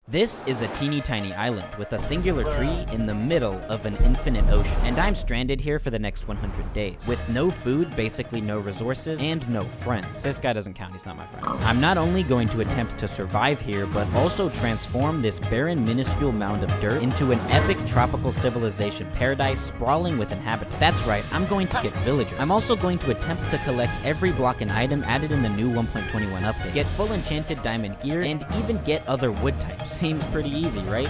This is a teeny tiny island with a singular tree in the middle of an infinite ocean, and I'm stranded here for the next 100 days, with no food, basically no resources, and no friends. This guy doesn't count, he's not my friend. I'm not only going to attempt to survive here, but also transform this barren, minuscule mound of dirt into an epic tropical civilization paradise sprawling with inhabitants. That's right, I'm going to get villagers. I'm also going to attempt to collect every block and item added in the new 1.21 update, get full enchanted diamond gear, and even get other wood types. Seems pretty easy, right?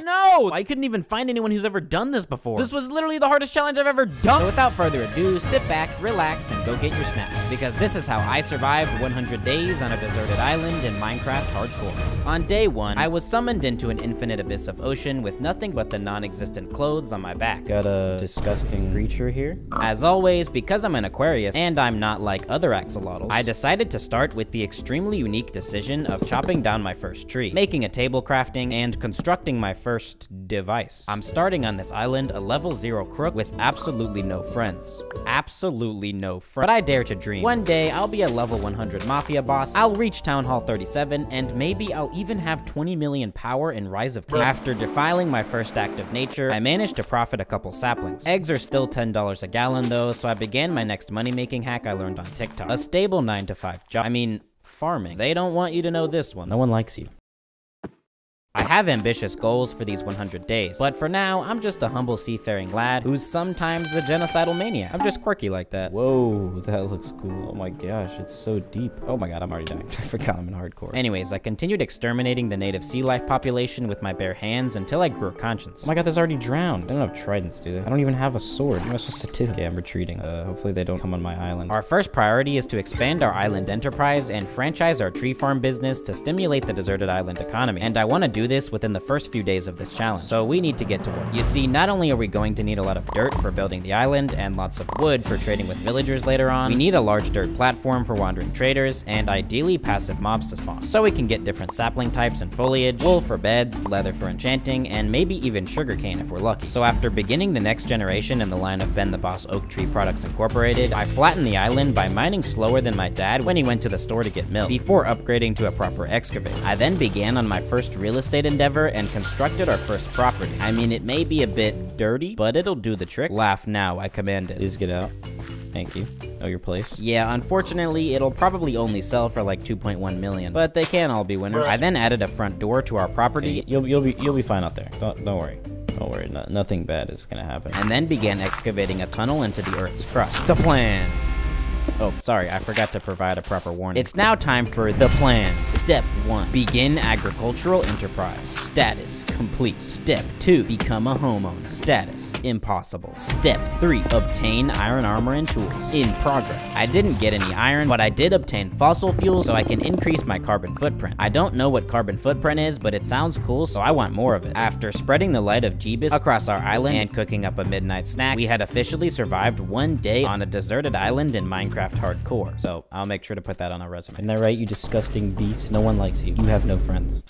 No! I couldn't even find anyone who's ever done this before. This was literally the hardest challenge I've ever done. So without further ado, sit back, relax, and go get your snacks. Because this is how I survived 100 days on a deserted island in Minecraft Hardcore. On day 1, I was summoned into an infinite abyss of ocean with nothing but the non-existent clothes on my back. Got a disgusting creature here. As always, because I'm an Aquarius, and I'm not like other axolotls, I decided to start with the extremely unique decision of chopping down my first tree, making a table crafting, and constructing my first device. I'm starting on this island a level 0 crook with absolutely no friends. Absolutely no friends. But I dare to dream. One day, I'll be a level 100 mafia boss, I'll reach Town Hall 37, and maybe I'll even have 20 million power in Rise of Kings. After defiling my first act of nature, I managed to profit a couple saplings. Eggs are still $10 a gallon though, so I began my next money-making hack I learned on TikTok. A stable 9-to-5 job. I mean, farming. They don't want you to know this one. No one likes you. I have ambitious goals for these 100 days, but for now, I'm just a humble seafaring lad who's sometimes a genocidal maniac. I'm just quirky like that. Whoa, that looks cool. Oh my gosh, it's so deep. Oh my god, I'm already dying. I forgot I'm in hardcore. Anyways, I continued exterminating the native sea life population with my bare hands until I grew a conscience. Oh my god, there's already drowned. I don't have tridents, do they? I don't even have a sword. What am I supposed to do? Okay, I'm retreating. Hopefully they don't come on my island. Our first priority is to expand our island enterprise and franchise our tree farm business to stimulate the deserted island economy. And I want to do this within the first few days of this challenge, so we need to get to work. You see, not only are we going to need a lot of dirt for building the island and lots of wood for trading with villagers later on, we need a large dirt platform for wandering traders, and ideally passive mobs to spawn, so we can get different sapling types and foliage, wool for beds, leather for enchanting, and maybe even sugarcane if we're lucky. So after beginning the next generation in the line of Ben the Boss Oak Tree Products Incorporated, I flattened the island by mining slower than my dad when he went to the store to get milk, before upgrading to a proper excavator. I then began on my first real estate endeavor and constructed our first property. I mean, it may be a bit dirty, but it'll do the trick. Laugh now, I command it. Please get out. Thank you. Know your place. Yeah, unfortunately, it'll probably only sell for like 2.1 million, but they can all be winners. I then added a front door to our property. You'll be fine out there. Don't worry. Don't worry. Nothing bad is gonna happen. And then began excavating a tunnel into the Earth's crust. The plan. Oh, sorry, I forgot to provide a proper warning. It's now time for the plan. Step 1, begin agricultural enterprise. Status complete. Step 2, become a homeowner. Status impossible. Step 3, obtain iron armor and tools. In progress. I didn't get any iron, but I did obtain fossil fuels so I can increase my carbon footprint. I don't know what carbon footprint is, but it sounds cool, so I want more of it. After spreading the light of Jeebus across our island and cooking up a midnight snack, we had officially survived one day on a deserted island in Minecraft Hardcore, so I'll make sure to put that on our resume. Isn't that right, you disgusting beast? No one likes you. You have no friends.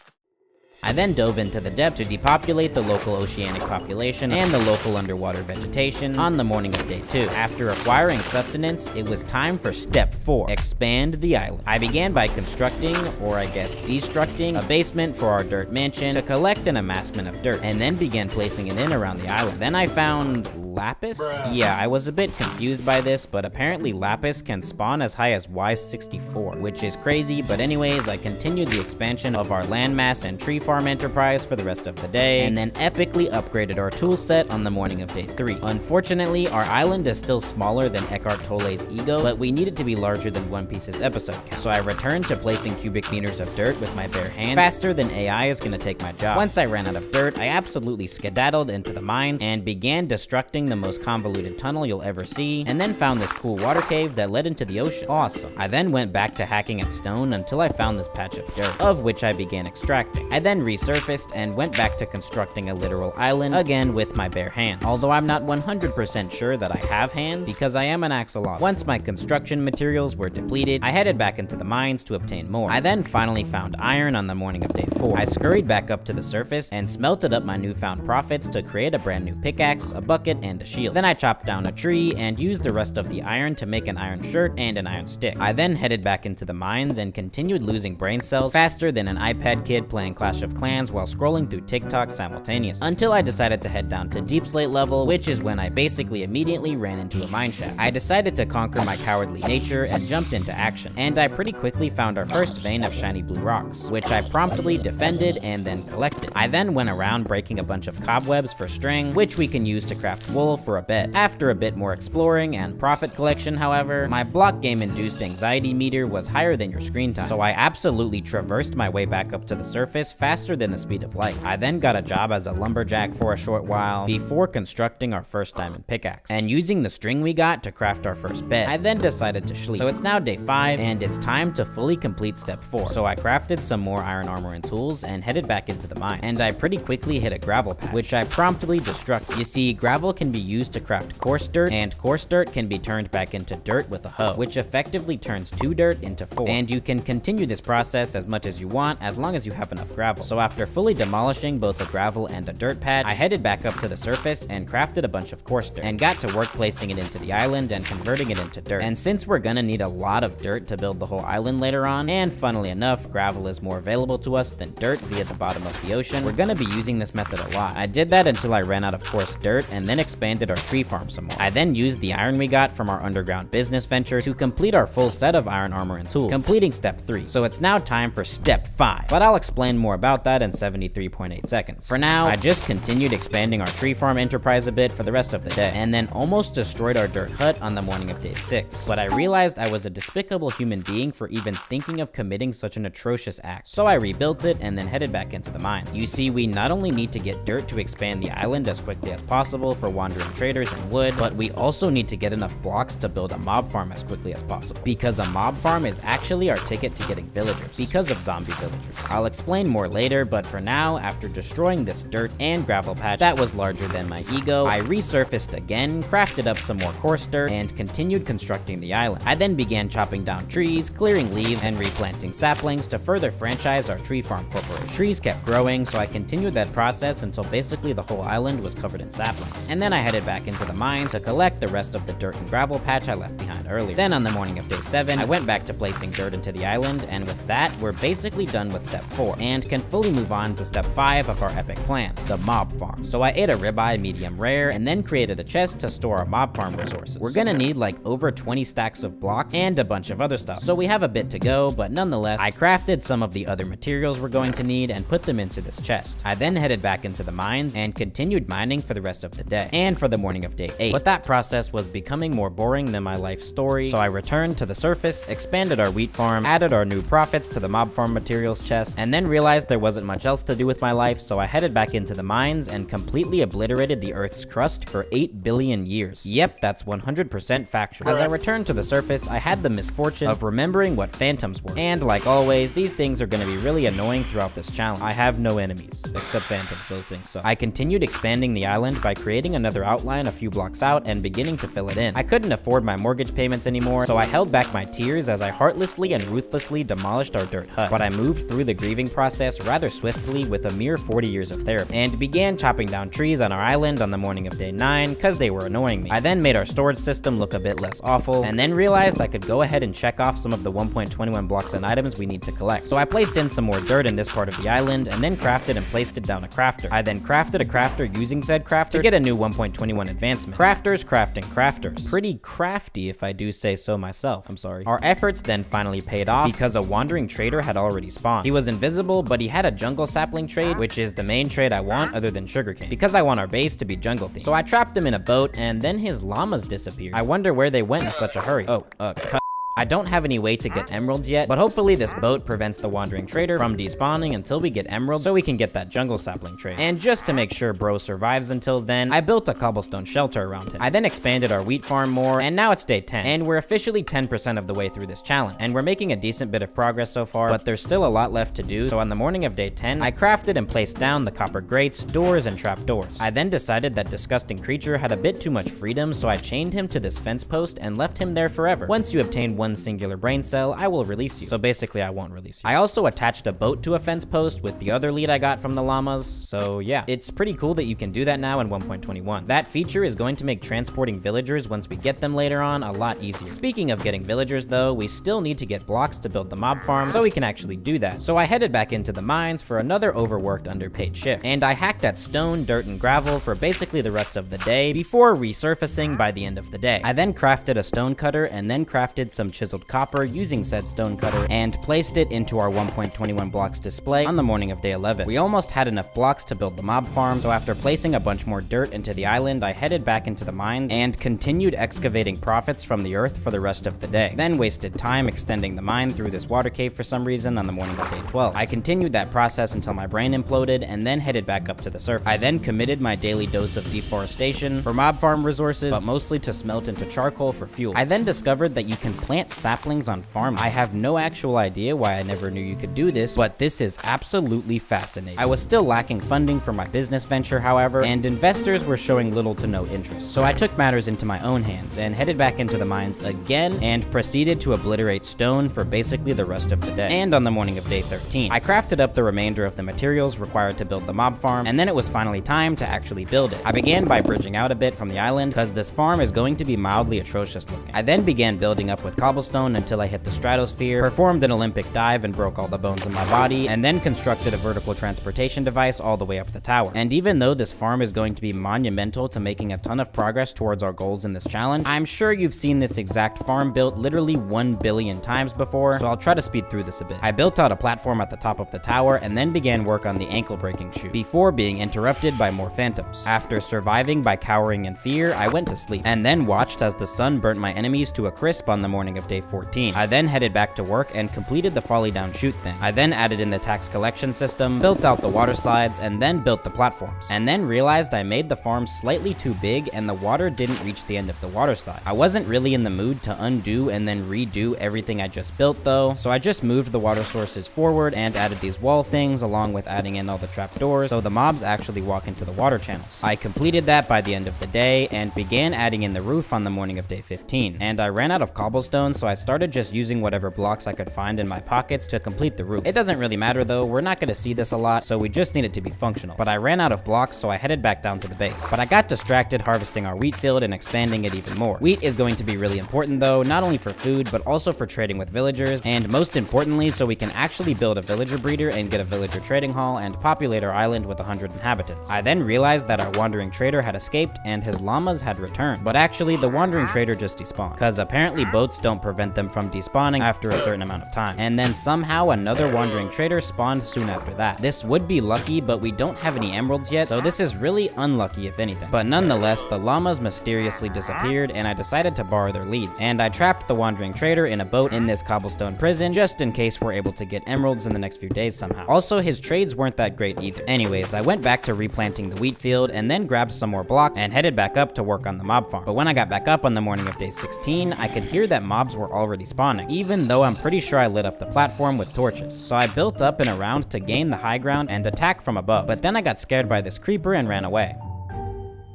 I then dove into the depths to depopulate the local oceanic population and the local underwater vegetation on the morning of day 2. After acquiring sustenance, it was time for step 4, expand the island. I began by constructing, or I guess destructing, a basement for our dirt mansion to collect an amassment of dirt, and then began placing it in around the island. Then I found lapis? Yeah, I was a bit confused by this, but apparently lapis can spawn as high as Y64, which is crazy, but anyways, I continued the expansion of our landmass and tree farm enterprise for the rest of the day, and then epically upgraded our tool set on the morning of day 3. Unfortunately, our island is still smaller than Eckhart Tolle's ego, but we need it to be larger than One Piece's episode count. So I returned to placing cubic meters of dirt with my bare hands, faster than AI is gonna take my job. Once I ran out of dirt, I absolutely skedaddled into the mines and began destructing the most convoluted tunnel you'll ever see, and then found this cool water cave that led into the ocean. Awesome. I then went back to hacking at stone until I found this patch of dirt, of which I began extracting. I then resurfaced and went back to constructing a literal island, again with my bare hands. Although I'm not 100% sure that I have hands, because I am an axolotl. Once my construction materials were depleted, I headed back into the mines to obtain more. I then finally found iron on the morning of day 4. I scurried back up to the surface and smelted up my newfound profits to create a brand new pickaxe, a bucket, and a shield. Then I chopped down a tree and used the rest of the iron to make an iron shirt and an iron stick. I then headed back into the mines and continued losing brain cells faster than an iPad kid playing Clash of Clans while scrolling through TikTok simultaneously, until I decided to head down to Deep Slate level, which is when I basically immediately ran into a mine shaft. I decided to conquer my cowardly nature and jumped into action, and I pretty quickly found our first vein of shiny blue rocks, which I promptly defended and then collected. I then went around breaking a bunch of cobwebs for string, which we can use to craft wool for a bed. After a bit more exploring and profit collection, however, my block game induced anxiety meter was higher than your screen time, so I absolutely traversed my way back up to the surface faster than the speed of light. I then got a job as a lumberjack for a short while before constructing our first diamond pickaxe and using the string we got to craft our first bed. I then decided to sleep. So it's now day 5 and it's time to fully complete step 4. So I crafted some more iron armor and tools and headed back into the mine, and I pretty quickly hit a gravel patch, which I promptly destructed. You see, gravel can be used to craft coarse dirt, and coarse dirt can be turned back into dirt with a hoe, which effectively turns 2 dirt into 4. And you can continue this process as much as you want as long as you have enough gravel. So after fully demolishing both a gravel and a dirt patch, I headed back up to the surface and crafted a bunch of coarse dirt, and got to work placing it into the island and converting it into dirt. And since we're gonna need a lot of dirt to build the whole island later on, and funnily enough, gravel is more available to us than dirt via the bottom of the ocean, we're gonna be using this method a lot. I did that until I ran out of coarse dirt and then expanded our tree farm some more. I then used the iron we got from our underground business venture to complete our full set of iron armor and tools, completing step 3. So it's now time for step 5, but I'll explain more about that in 73.8 seconds. For now, I just continued expanding our tree farm enterprise a bit for the rest of the day, and then almost destroyed our dirt hut on the morning of day 6. But I realized I was a despicable human being for even thinking of committing such an atrocious act. So I rebuilt it and then headed back into the mines. You see, we not only need to get dirt to expand the island as quickly as possible for wandering traders and wood, but we also need to get enough blocks to build a mob farm as quickly as possible, because a mob farm is actually our ticket to getting villagers, because of zombie villagers. I'll explain more later, but for now, after destroying this dirt and gravel patch that was larger than my ego, I resurfaced again, crafted up some more coarse dirt, and continued constructing the island. I then began chopping down trees, clearing leaves, and replanting saplings to further franchise our tree farm corporation. Trees kept growing, so I continued that process until basically the whole island was covered in saplings. And then I headed back into the mine to collect the rest of the dirt and gravel patch I left behind earlier. Then on the morning of day 7, I went back to placing dirt into the island, and with that, we're basically done with step 4, and can fully move on to step 5 of our epic plan, the mob farm. So I ate a ribeye medium rare, and then created a chest to store our mob farm resources. We're gonna need like over 20 stacks of blocks and a bunch of other stuff, so we have a bit to go, but nonetheless, I crafted some of the other materials we're going to need and put them into this chest. I then headed back into the mines and continued mining for the rest of the day, and for the morning of day 8. But that process was becoming more boring than my life story, so I returned to the surface, expanded our wheat farm, added our new profits to the mob farm materials chest, and then realized there wasn't much else to do with my life, so I headed back into the mines and completely obliterated the Earth's crust for 8 billion years. Yep, that's 100% factual. As I returned to the surface, I had the misfortune of remembering what phantoms were, and like always, these things are gonna be really annoying throughout this challenge. I have no enemies, except phantoms, those things suck. I continued expanding the island by creating another outline a few blocks out and beginning to fill it in. I couldn't afford my mortgage payments anymore, so I held back my tears as I heartlessly and ruthlessly demolished our dirt hut. But I moved through the grieving process rather swiftly with a mere 40 years of therapy, and began chopping down trees on our island on the morning of day 9, cause they were annoying me. I then made our storage system look a bit less awful, and then realized I could go ahead and check off some of the 1.21 blocks and items we need to collect. So I placed in some more dirt in this part of the island, and then crafted and placed it down a crafter. I then crafted a crafter using said crafter to get a new 1.21 advancement. Crafters crafting crafters. Pretty crafty if I do say so myself. I'm sorry. Our efforts then finally paid off because a wandering trader had already spawned. He was invisible, but he had a jungle sapling trade, which is the main trade I want other than sugarcane, because I want our base to be jungle themed. So I trapped him in a boat, and then his llamas disappeared. I wonder where they went in such a hurry. Oh, cut. I don't have any way to get emeralds yet, but hopefully this boat prevents the wandering trader from despawning until we get emeralds so we can get that jungle sapling trade. And just to make sure bro survives until then, I built a cobblestone shelter around him. I then expanded our wheat farm more, and now it's day 10, and we're officially 10% of the way through this challenge. And we're making a decent bit of progress so far, but there's still a lot left to do, so on the morning of day 10, I crafted and placed down the copper grates, doors, and trapdoors. I then decided that disgusting creature had a bit too much freedom, so I chained him to this fence post and left him there forever. Once you obtain one one singular brain cell, I will release you. So basically, I won't release you. I also attached a boat to a fence post with the other lead I got from the llamas, so yeah. It's pretty cool that you can do that now in 1.21. That feature is going to make transporting villagers once we get them later on a lot easier. Speaking of getting villagers though, we still need to get blocks to build the mob farm, so we can actually do that. So I headed back into the mines for another overworked underpaid shift, and I hacked at stone, dirt, and gravel for basically the rest of the day before resurfacing by the end of the day. I then crafted a stone cutter and then crafted some chiseled copper using said stone cutter and placed it into our 1.21 blocks display on the morning of day 11. We almost had enough blocks to build the mob farm, so after placing a bunch more dirt into the island, I headed back into the mines and continued excavating profits from the earth for the rest of the day. Then wasted time extending the mine through this water cave for some reason on the morning of day 12. I continued that process until my brain imploded and then headed back up to the surface. I then committed my daily dose of deforestation for mob farm resources, but mostly to smelt into charcoal for fuel. I then discovered that you can plant saplings on farms. I have no actual idea why I never knew you could do this, but this is absolutely fascinating. I was still lacking funding for my business venture, however, and investors were showing little to no interest. So I took matters into my own hands and headed back into the mines again and proceeded to obliterate stone for basically the rest of the day. And on the morning of day 13, I crafted up the remainder of the materials required to build the mob farm, and then it was finally time to actually build it. I began by bridging out a bit from the island because this farm is going to be mildly atrocious looking. I then began building up with cobblestone until I hit the stratosphere, performed an Olympic dive and broke all the bones in my body, and then constructed a vertical transportation device all the way up the tower. And even though this farm is going to be monumental to making a ton of progress towards our goals in this challenge, I'm sure you've seen this exact farm built literally 1 billion times before, so I'll try to speed through this a bit. I built out a platform at the top of the tower and then began work on the ankle breaking chute before being interrupted by more phantoms. After surviving by cowering in fear, I went to sleep and then watched as the sun burnt my enemies to a crisp on the morning of day 14. I then headed back to work and completed the folly down chute thing. I then added in the tax collection system, built out the water slides, and then built the platforms. And then realized I made the farm slightly too big and the water didn't reach the end of the water slides. I wasn't really in the mood to undo and then redo everything I just built though, so I just moved the water sources forward and added these wall things along with adding in all the trapdoors so the mobs actually walk into the water channels. I completed that by the end of the day and began adding in the roof on the morning of day 15. And I ran out of cobblestone, so I started just using whatever blocks I could find in my pockets to complete the roof. It doesn't really matter though, we're not gonna see this a lot, so we just need it to be functional. But I ran out of blocks, so I headed back down to the base. But I got distracted harvesting our wheat field and expanding it even more. Wheat is going to be really important though, not only for food, but also for trading with villagers, and most importantly, so we can actually build a villager breeder and get a villager trading hall and populate our island with 100 inhabitants. I then realized that our wandering trader had escaped and his llamas had returned. But actually, the wandering trader just despawned, because apparently boats don't prevent them from despawning after a certain amount of time. And then somehow another wandering trader spawned soon after that. This would be lucky, but we don't have any emeralds yet, so this is really unlucky if anything. But nonetheless, the llamas mysteriously disappeared and I decided to borrow their leads. And I trapped the wandering trader in a boat in this cobblestone prison just in case we're able to get emeralds in the next few days somehow. Also, his trades weren't that great either. Anyways, I went back to replanting the wheat field and then grabbed some more blocks and headed back up to work on the mob farm. But when I got back up on the morning of day 16, I could hear that mobs were already spawning, even though I'm pretty sure I lit up the platform with torches. So I built up and around to gain the high ground and attack from above. But then I got scared by this creeper and ran away.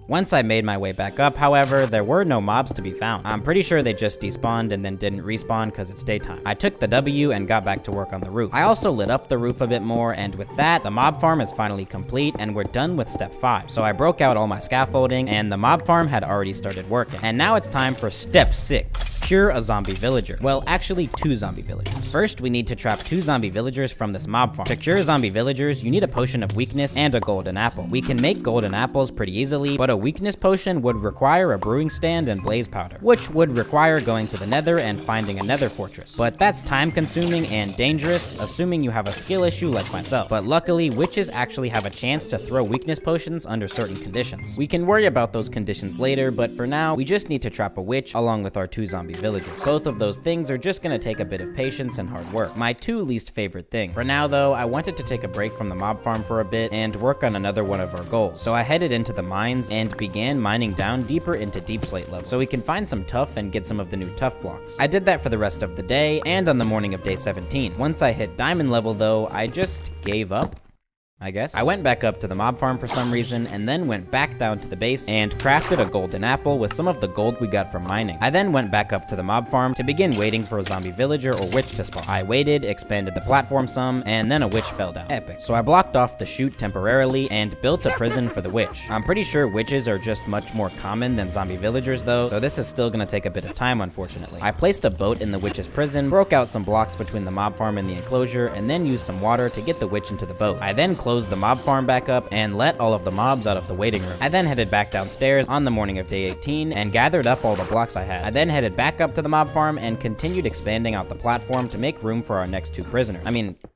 Once I made my way back up, however, there were no mobs to be found. I'm pretty sure they just despawned and then didn't respawn because it's daytime. I took the W and got back to work on the roof. I also lit up the roof a bit more, and with that, the mob farm is finally complete and we're done with step 5. So I broke out all my scaffolding and the mob farm had already started working. And now it's time for step 6. Cure a zombie villager. Well, actually 2 zombie villagers. First, we need to trap 2 zombie villagers from this mob farm. To cure zombie villagers, you need a potion of weakness and a golden apple. We can make golden apples pretty easily, but a weakness potion would require a brewing stand and blaze powder, which would require going to the nether and finding a nether fortress. But that's time consuming and dangerous, assuming you have a skill issue like myself. But luckily, witches actually have a chance to throw weakness potions under certain conditions. We can worry about those conditions later, but for now, we just need to trap a witch along with our 2 zombie villagers. Both of those things are just gonna take a bit of patience and hard work. My 2 least favorite things. For now though, I wanted to take a break from the mob farm for a bit and work on another one of our goals. So I headed into the mines and began mining down deeper into deep slate level so we can find some tuff and get some of the new tuff blocks. I did that for the rest of the day and on the morning of day 17. Once I hit diamond level though, I just gave up. I guess. I went back up to the mob farm for some reason, and then went back down to the base and crafted a golden apple with some of the gold we got from mining. I then went back up to the mob farm to begin waiting for a zombie villager or witch to spawn. I waited, expanded the platform some, and then a witch fell down. Epic. So I blocked off the chute temporarily and built a prison for the witch. I'm pretty sure witches are just much more common than zombie villagers though, so this is still gonna take a bit of time unfortunately. I placed a boat in the witch's prison, broke out some blocks between the mob farm and the enclosure, and then used some water to get the witch into the boat. I then closed the mob farm back up and let all of the mobs out of the waiting room. I then headed back downstairs on the morning of day 18 and gathered up all the blocks I had. I then headed back up to the mob farm and continued expanding out the platform to make room for our next 2 prisoners.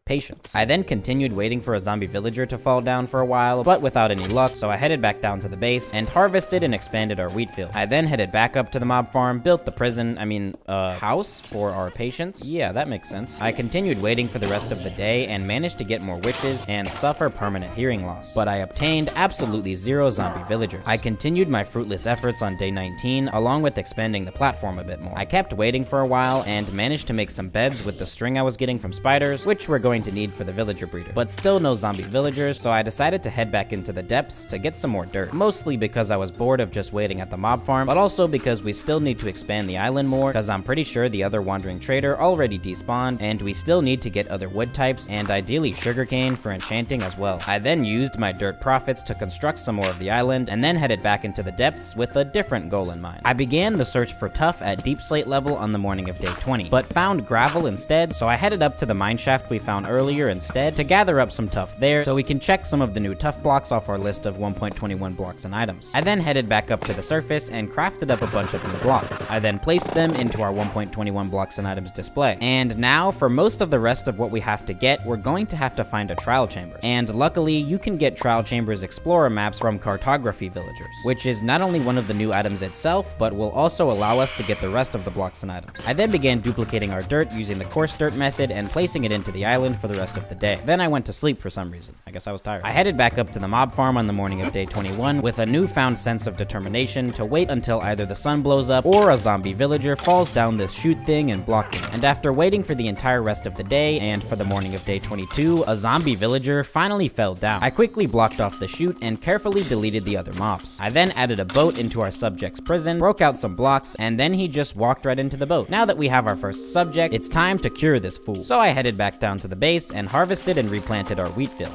Patience. I then continued waiting for a zombie villager to fall down for a while, but without any luck, so I headed back down to the base and harvested and expanded our wheat field. I then headed back up to the mob farm, built the house for our patients. Yeah, that makes sense. I continued waiting for the rest of the day and managed to get more witches and suffer permanent hearing loss, but I obtained absolutely 0 zombie villagers. I continued my fruitless efforts on day 19, along with expanding the platform a bit more. I kept waiting for a while and managed to make some beds with the string I was getting from spiders, which were going to need for the villager breeder, but still no zombie villagers, so I decided to head back into the depths to get some more dirt, mostly because I was bored of just waiting at the mob farm, but also because we still need to expand the island more, because I'm pretty sure the other wandering trader already despawned, and we still need to get other wood types, and ideally sugarcane for enchanting as well. I then used my dirt profits to construct some more of the island, and then headed back into the depths with a different goal in mind. I began the search for tuff at deep slate level on the morning of day 20, but found gravel instead, so I headed up to the mine shaft we found earlier instead to gather up some tuff there so we can check some of the new tuff blocks off our list of 1.21 blocks and items. I then headed back up to the surface and crafted up a bunch of new blocks. I then placed them into our 1.21 blocks and items display. And now for most of the rest of what we have to get, we're going to have to find a trial chamber. And luckily, you can get trial chambers explorer maps from cartography villagers, which is not only one of the new items itself, but will also allow us to get the rest of the blocks and items. I then began duplicating our dirt using the coarse dirt method and placing it into the island for the rest of the day. Then I went to sleep for some reason. I guess I was tired. I headed back up to the mob farm on the morning of day 21 with a newfound sense of determination to wait until either the sun blows up or a zombie villager falls down this chute thing and blocks me. And after waiting for the entire rest of the day and for the morning of day 22, a zombie villager finally fell down. I quickly blocked off the chute and carefully deleted the other mobs. I then added a boat into our subject's prison, broke out some blocks, and then he just walked right into the boat. Now that we have our first subject, it's time to cure this fool. So I headed back down to the base and harvested and replanted our wheat field.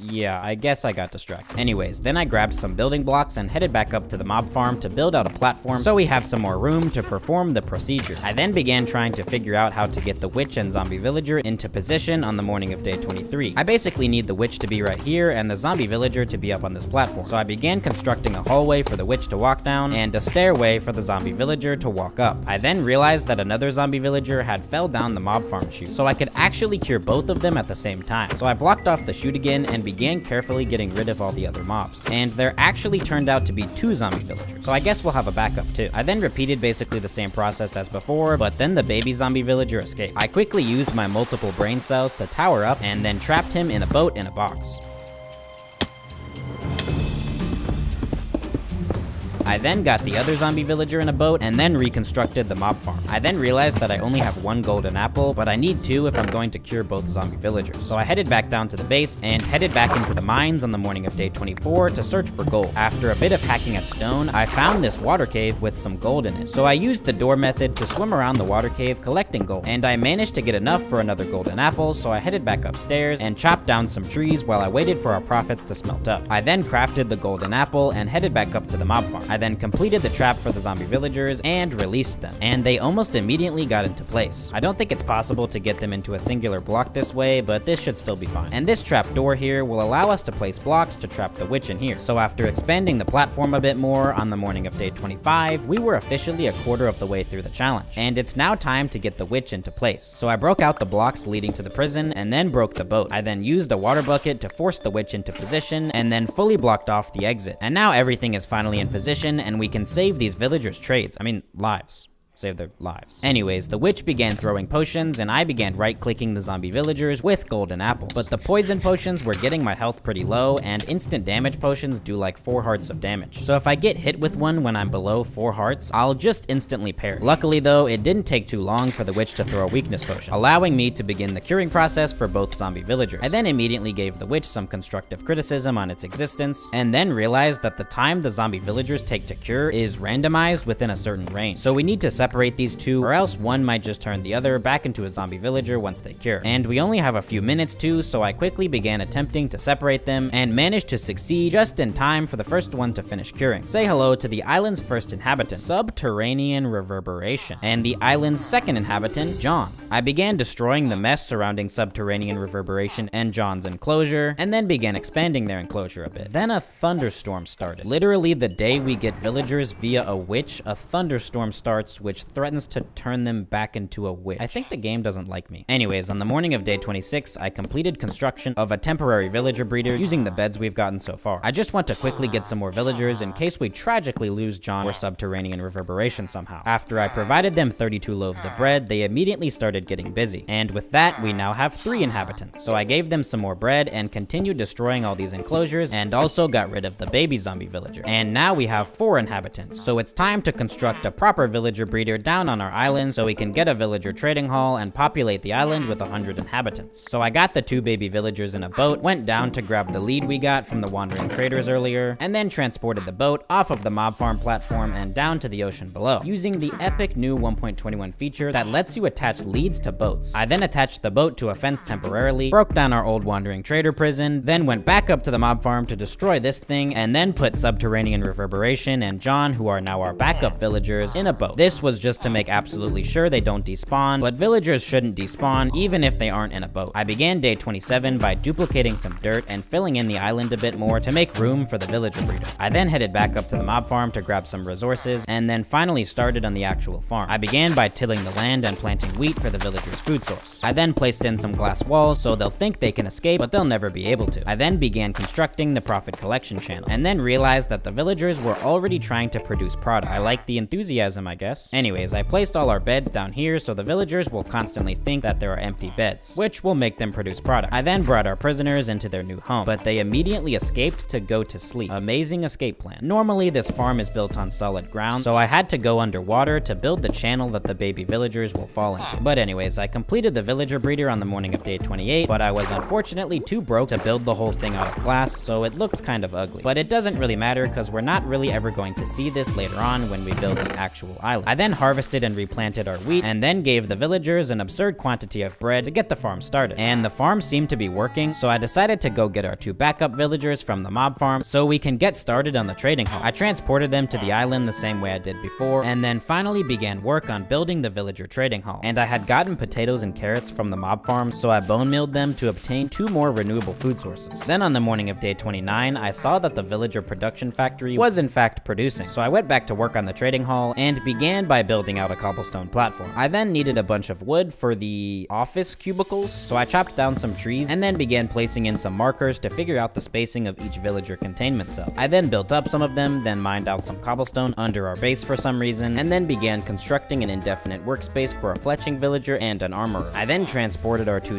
Yeah, I guess I got distracted. Anyways, then I grabbed some building blocks and headed back up to the mob farm to build out a platform so we have some more room to perform the procedure. I then began trying to figure out how to get the witch and zombie villager into position on the morning of day 23. I basically need the witch to be right here and the zombie villager to be up on this platform. So I began constructing a hallway for the witch to walk down and a stairway for the zombie villager to walk up. I then realized that another zombie villager had fell down the mob farm chute, so I could actually cure both of them at the same time. So I blocked off the chute again and began carefully getting rid of all the other mobs. And there actually turned out to be 2 zombie villagers, so I guess we'll have a backup too. I then repeated basically the same process as before, but then the baby zombie villager escaped. I quickly used my multiple brain cells to tower up and then trapped him in a boat in a box. I then got the other zombie villager in a boat and then reconstructed the mob farm. I then realized that I only have 1 golden apple, but I need 2 if I'm going to cure both zombie villagers. So I headed back down to the base and headed back into the mines on the morning of day 24 to search for gold. After a bit of hacking at stone, I found this water cave with some gold in it. So I used the door method to swim around the water cave collecting gold, and I managed to get enough for another golden apple, so I headed back upstairs and chopped down some trees while I waited for our profits to smelt up. I then crafted the golden apple and headed back up to the mob farm. I then completed the trap for the zombie villagers and released them, and they almost immediately got into place. I don't think it's possible to get them into a singular block this way, but this should still be fine. And this trap door here will allow us to place blocks to trap the witch in here. So after expanding the platform a bit more on the morning of day 25, we were officially a quarter of the way through the challenge, and it's now time to get the witch into place. So I broke out the blocks leading to the prison and then broke the boat. I then used a water bucket to force the witch into position and then fully blocked off the exit. And now everything is finally in position and we can save these villagers' lives. save their lives. Anyways, the witch began throwing potions, and I began right-clicking the zombie villagers with golden apples. But the poison potions were getting my health pretty low, and instant damage potions do like 4 hearts of damage. So if I get hit with one when I'm below 4 hearts, I'll just instantly perish. Luckily though, it didn't take too long for the witch to throw a weakness potion, allowing me to begin the curing process for both zombie villagers. I then immediately gave the witch some constructive criticism on its existence, and then realized that the time the zombie villagers take to cure is randomized within a certain range. So we need to separate these two, or else one might just turn the other back into a zombie villager once they cure. And we only have a few minutes too, so I quickly began attempting to separate them, and managed to succeed just in time for the first one to finish curing. Say hello to the island's first inhabitant, Subterranean Reverberation, and the island's second inhabitant, John. I began destroying the mess surrounding Subterranean Reverberation and John's enclosure, and then began expanding their enclosure a bit. Then a thunderstorm started. Literally the day we get villagers via a witch, a thunderstorm starts which threatens to turn them back into a witch. I think the game doesn't like me. Anyways, on the morning of day 26, I completed construction of a temporary villager breeder using the beds we've gotten so far. I just want to quickly get some more villagers in case we tragically lose John or Subterranean Reverberation somehow. After I provided them 32 loaves of bread, they immediately started getting busy. And with that, we now have 3 inhabitants. So I gave them some more bread and continued destroying all these enclosures, and also got rid of the baby zombie villager. And now we have 4 inhabitants. So it's time to construct a proper villager breeder down on our island so we can get a villager trading hall and populate the island with 100 inhabitants. So I got the 2 baby villagers in a boat, went down to grab the lead we got from the wandering traders earlier, and then transported the boat off of the mob farm platform and down to the ocean below, using the epic new 1.21 feature that lets you attach leads to boats. I then attached the boat to a fence temporarily, broke down our old wandering trader prison, then went back up to the mob farm to destroy this thing, and then put Subterranean Reverberation and John, who are now our backup villagers, in a boat. This was just to make absolutely sure they don't despawn, but villagers shouldn't despawn even if they aren't in a boat. I began day 27 by duplicating some dirt and filling in the island a bit more to make room for the villager breeder. I then headed back up to the mob farm to grab some resources, and then finally started on the actual farm. I began by tilling the land and planting wheat for the villagers' food source. I then placed in some glass walls so they'll think they can escape, but they'll never be able to. I then began constructing the profit collection channel, and then realized that the villagers were already trying to produce product. I like the enthusiasm, I guess. Anyways, I placed all our beds down here so the villagers will constantly think that there are empty beds, which will make them produce product. I then brought our prisoners into their new home, but they immediately escaped to go to sleep. Amazing escape plan. Normally, this farm is built on solid ground, so I had to go underwater to build the channel that the baby villagers will fall into. But anyways, I completed the villager breeder on the morning of day 28, but I was unfortunately too broke to build the whole thing out of glass, so it looks kind of ugly. But it doesn't really matter because we're not really ever going to see this later on when we build the actual island. I then harvested and replanted our wheat, and then gave the villagers an absurd quantity of bread to get the farm started. And the farm seemed to be working, so I decided to go get our 2 backup villagers from the mob farm so we can get started on the trading hall. I transported them to the island the same way I did before, and then finally began work on building the villager trading hall. And I had gotten potatoes and carrots from the mob farm, so I bone milled them to obtain 2 more renewable food sources. Then on the morning of day 29, I saw that the villager production factory was in fact producing, so I went back to work on the trading hall and began by building out a cobblestone platform. I then needed a bunch of wood for the office cubicles, so I chopped down some trees and then began placing in some markers to figure out the spacing of each villager containment cell. I then built up some of them, then mined out some cobblestone under our base for some reason, and then began constructing an indefinite workspace for a fletching villager and an armorer. I then transported our 2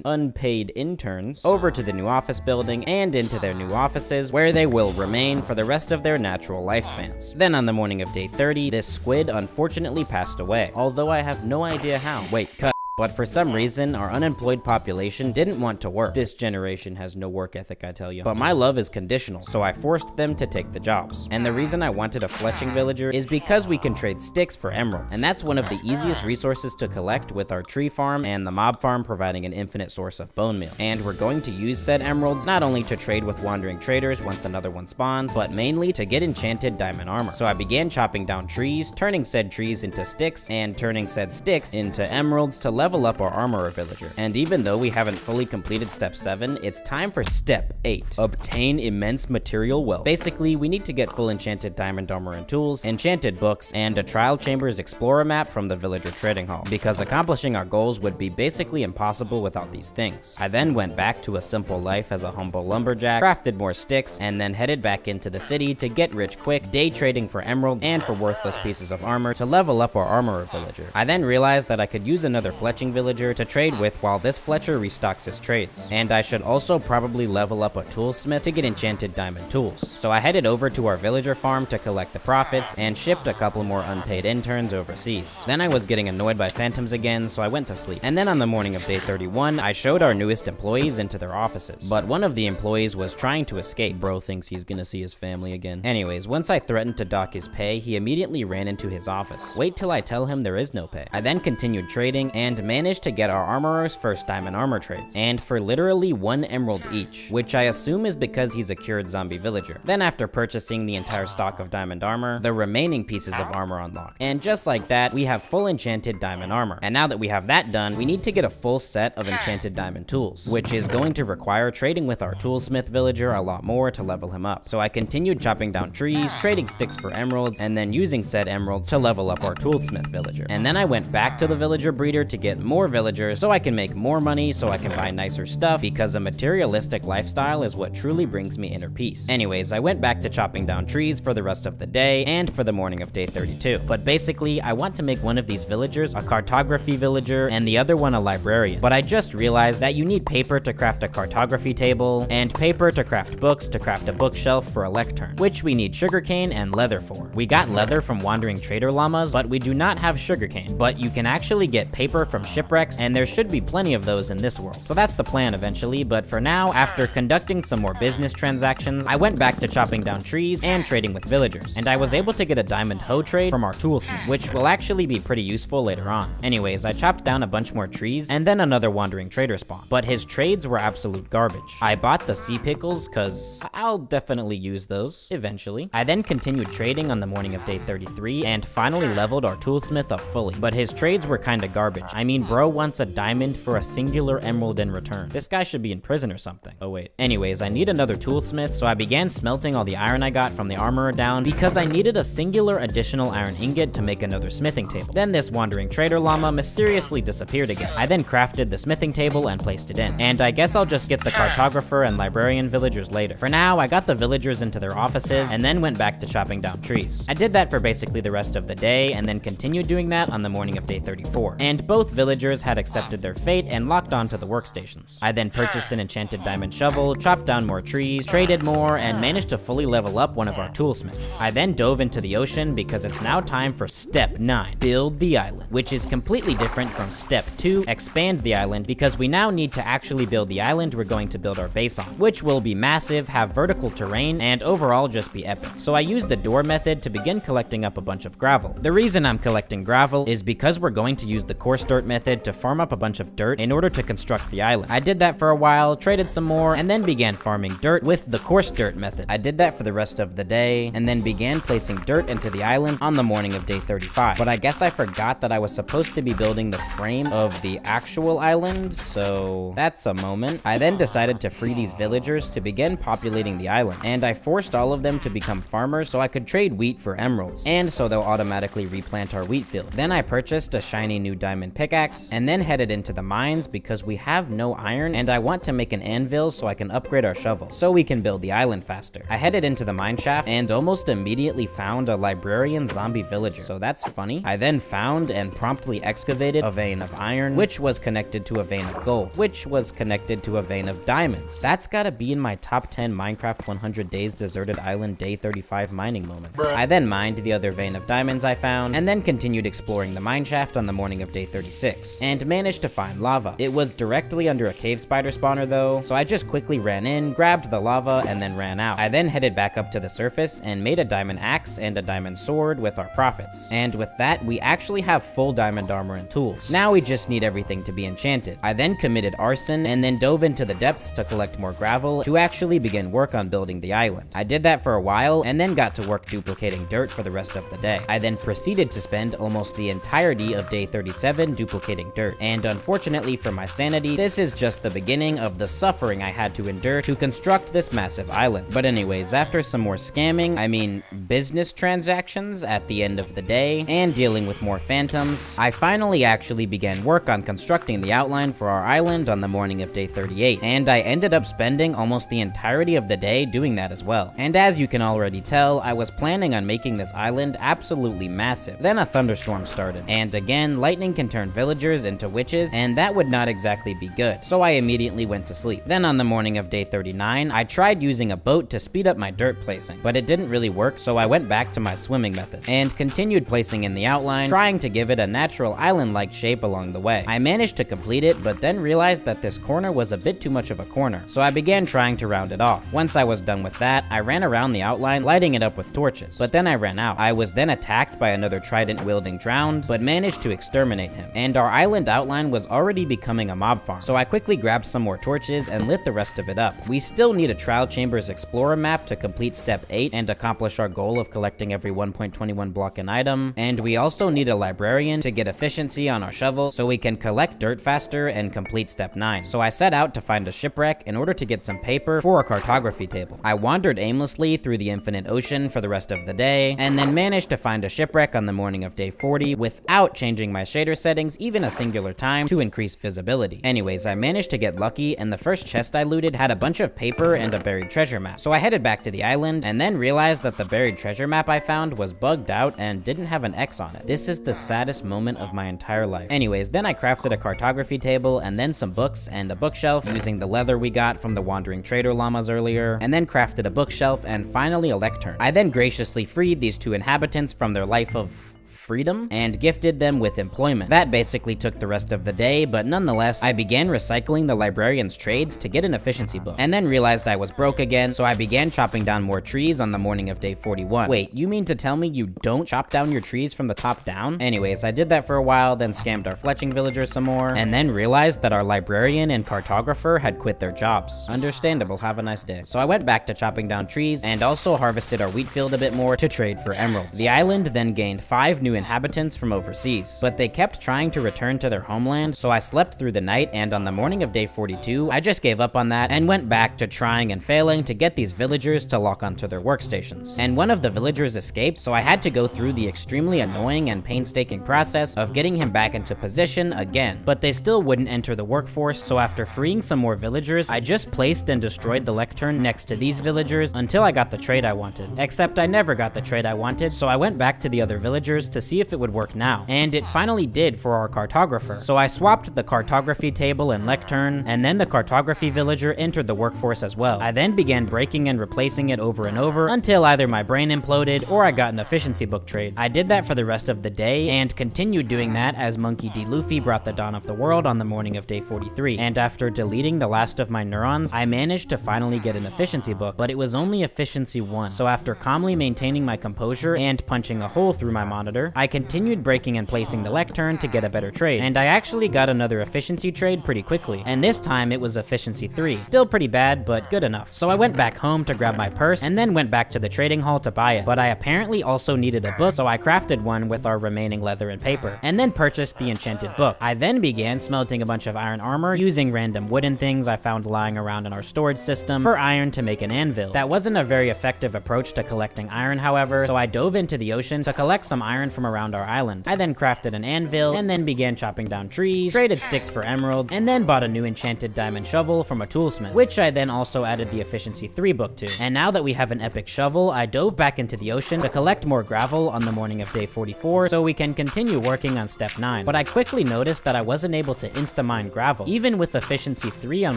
unpaid interns, over to the new office building and into their new offices, where they will remain for the rest of their natural lifespans. Then on the morning of day 30, this squid unfortunately passed away, although I have no idea how. Wait, cut. But for some reason, our unemployed population didn't want to work. This generation has no work ethic, I tell you. But my love is conditional, so I forced them to take the jobs. And the reason I wanted a fletching villager is because we can trade sticks for emeralds. And that's one of the easiest resources to collect with our tree farm and the mob farm providing an infinite source of bone meal. And we're going to use said emeralds not only to trade with wandering traders once another one spawns, but mainly to get enchanted diamond armor. So I began chopping down trees, turning said trees into sticks, and turning said sticks into emeralds to level level up our armorer villager. And even though we haven't fully completed step 7, it's time for step 8. Obtain immense material wealth. Basically, we need to get full enchanted diamond armor and tools, enchanted books, and a Trial Chambers Explorer map from the villager trading hall, because accomplishing our goals would be basically impossible without these things. I then went back to a simple life as a humble lumberjack, crafted more sticks, and then headed back into the city to get rich quick, day trading for emeralds and for worthless pieces of armor to level up our armorer villager. I then realized that I could use another fletching villager to trade with while this fletcher restocks his trades, and I should also probably level up a toolsmith to get enchanted diamond tools. So I headed over to our villager farm to collect the profits and shipped a couple more unpaid interns overseas. Then I was getting annoyed by phantoms again, so I went to sleep. And then on the morning of day 31, I showed our newest employees into their offices, but one of the employees was trying to escape. Bro thinks he's gonna see his family again. Anyways, once I threatened to dock his pay, he immediately ran into his office. Wait till I tell him there is no pay. I then continued trading and managed to get our armorer's first diamond armor trades, and for literally 1 emerald each, which I assume is because he's a cured zombie villager. Then after purchasing the entire stock of diamond armor, the remaining pieces of armor unlocked. And just like that, we have full enchanted diamond armor. And now that we have that done, we need to get a full set of enchanted diamond tools, which is going to require trading with our toolsmith villager a lot more to level him up. So I continued chopping down trees, trading sticks for emeralds, and then using said emeralds to level up our toolsmith villager. And then I went back to the villager breeder to get more villagers so I can make more money so I can buy nicer stuff, because a materialistic lifestyle is what truly brings me inner peace. Anyways, I went back to chopping down trees for the rest of the day and for the morning of day 32. But basically, I want to make one of these villagers a cartography villager and the other one a librarian. But I just realized that you need paper to craft a cartography table and paper to craft books to craft a bookshelf for a lectern, which we need sugarcane and leather for. We got leather from wandering trader llamas, but we do not have sugarcane. But you can actually get paper from shipwrecks, and there should be plenty of those in this world. So that's the plan eventually, but for now, after conducting some more business transactions, I went back to chopping down trees and trading with villagers, and I was able to get a diamond hoe trade from our toolsmith, which will actually be pretty useful later on. Anyways, I chopped down a bunch more trees and then another wandering trader spawned, but his trades were absolute garbage. I bought the sea pickles cause I'll definitely use those eventually. I then continued trading on the morning of day 33 and finally leveled our toolsmith up fully, but his trades were kinda garbage. I mean, bro wants a diamond for a singular emerald in return. This guy should be in prison or something. Oh wait. Anyways, I need another toolsmith, so I began smelting all the iron I got from the armorer down because I needed a singular additional iron ingot to make another smithing table. Then this wandering trader llama mysteriously disappeared again. I then crafted the smithing table and placed it in. And I guess I'll just get the cartographer and librarian villagers later. For now, I got the villagers into their offices and then went back to chopping down trees. I did that for basically the rest of the day and then continued doing that on the morning of day 34. And both villagers had accepted their fate and locked onto the workstations. I then purchased an enchanted diamond shovel, chopped down more trees, traded more, and managed to fully level up one of our toolsmiths. I then dove into the ocean because it's now time for step 9, build the island, which is completely different from step 2, expand the island, because we now need to actually build the island we're going to build our base on, which will be massive, have vertical terrain, and overall just be epic. So I used the door method to begin collecting up a bunch of gravel. The reason I'm collecting gravel is because we're going to use the coarse dirt method to farm up a bunch of dirt in order to construct the island. I did that for a while, traded some more, and then began farming dirt with the coarse dirt method. I did that for the rest of the day, and then began placing dirt into the island on the morning of day 35. But I guess I forgot that I was supposed to be building the frame of the actual island, so that's a moment. I then decided to free these villagers to begin populating the island, and I forced all of them to become farmers so I could trade wheat for emeralds, and so they'll automatically replant our wheat field. Then I purchased a shiny new diamond pickaxe, and then headed into the mines because we have no iron, and I want to make an anvil so I can upgrade our shovel, so we can build the island faster. I headed into the mine shaft, and almost immediately found a librarian zombie villager, so that's funny. I then found and promptly excavated a vein of iron, which was connected to a vein of gold, which was connected to a vein of diamonds. That's gotta be in my top 10 Minecraft 100 Days Deserted Island Day 35 mining moments. I then mined the other vein of diamonds I found, and then continued exploring the mine shaft on the morning of day 36, and managed to find lava. It was directly under a cave spider spawner though, so I just quickly ran in, grabbed the lava, and then ran out. I then headed back up to the surface and made a diamond axe and a diamond sword with our profits. And with that, we actually have full diamond armor and tools. Now we just need everything to be enchanted. I then committed arson and then dove into the depths to collect more gravel to actually begin work on building the island. I did that for a while and then got to work duplicating dirt for the rest of the day. I then proceeded to spend almost the entirety of day 37 duplicating duplicating dirt. And unfortunately for my sanity, this is just the beginning of the suffering I had to endure to construct this massive island. But anyways, after some more scamming, I mean business transactions at the end of the day, and dealing with more phantoms, I finally actually began work on constructing the outline for our island on the morning of day 38, and I ended up spending almost the entirety of the day doing that as well. And as you can already tell, I was planning on making this island absolutely massive. Then a thunderstorm started, and again, lightning can turn villagers into witches, and that would not exactly be good, so I immediately went to sleep. Then on the morning of day 39, I tried using a boat to speed up my dirt placing, but it didn't really work, so I went back to my swimming method, and continued placing in the outline, trying to give it a natural island-like shape along the way. I managed to complete it, but then realized that this corner was a bit too much of a corner, so I began trying to round it off. Once I was done with that, I ran around the outline, lighting it up with torches, but then I ran out. I was then attacked by another trident-wielding drowned, but managed to exterminate him, and our island outline was already becoming a mob farm, so I quickly grabbed some more torches and lit the rest of it up. We still need a Trial Chambers Explorer map to complete step 8 and accomplish our goal of collecting every 1.21 block an item, and we also need a librarian to get efficiency on our shovel so we can collect dirt faster and complete step 9. So I set out to find a shipwreck in order to get some paper for a cartography table. I wandered aimlessly through the infinite ocean for the rest of the day, and then managed to find a shipwreck on the morning of day 40 without changing my shader settings even a singular time to increase visibility. Anyways, I managed to get lucky, and the first chest I looted had a bunch of paper and a buried treasure map. So I headed back to the island, and then realized that the buried treasure map I found was bugged out and didn't have an X on it. This is the saddest moment of my entire life. Anyways, then I crafted a cartography table, and then some books and a bookshelf using the leather we got from the wandering trader llamas earlier, and then crafted a bookshelf, and finally a lectern. I then graciously freed these two inhabitants from their life of freedom and gifted them with employment. That basically took the rest of the day, but nonetheless, I began recycling the librarian's trades to get an efficiency book, and then realized I was broke again, so I began chopping down more trees on the morning of day 41. Wait, you mean to tell me you don't chop down your trees from the top down? Anyways, I did that for a while, then scammed our fletching villagers some more, and then realized that our librarian and cartographer had quit their jobs. Understandable, have a nice day. So I went back to chopping down trees, and also harvested our wheat field a bit more to trade for emeralds. The island then gained 5 new inhabitants from overseas, but they kept trying to return to their homeland, so I slept through the night, and on the morning of day 42, I just gave up on that and went back to trying and failing to get these villagers to lock onto their workstations. And one of the villagers escaped, so I had to go through the extremely annoying and painstaking process of getting him back into position again, but they still wouldn't enter the workforce, so after freeing some more villagers, I just placed and destroyed the lectern next to these villagers until I got the trade I wanted. Except I never got the trade I wanted, so I went back to the other villagers to see if it would work now, and it finally did for our cartographer. So I swapped the cartography table and lectern, and then the cartography villager entered the workforce as well. I then began breaking and replacing it over and over until either my brain imploded or I got an efficiency book trade. I did that for the rest of the day and continued doing that as Monkey D. Luffy brought the dawn of the world on the morning of day 43, and after deleting the last of my neurons, I managed to finally get an efficiency book, but it was only efficiency 1. So after calmly maintaining my composure and punching a hole through my monitor, I continued breaking and placing the lectern to get a better trade, and I actually got another efficiency trade pretty quickly, and this time it was efficiency 3. Still pretty bad, but good enough. So I went back home to grab my purse, and then went back to the trading hall to buy it, but I apparently also needed a book, so I crafted one with our remaining leather and paper, and then purchased the enchanted book. I then began smelting a bunch of iron armor using random wooden things I found lying around in our storage system for iron to make an anvil. That wasn't a very effective approach to collecting iron, however, so I dove into the ocean to collect some iron from around our island. I then crafted an anvil, and then began chopping down trees, traded sticks for emeralds, and then bought a new enchanted diamond shovel from a toolsmith, which I then also added the efficiency 3 book to. And now that we have an epic shovel, I dove back into the ocean to collect more gravel on the morning of day 44 so we can continue working on step 9. But I quickly noticed that I wasn't able to insta-mine gravel, even with efficiency 3 on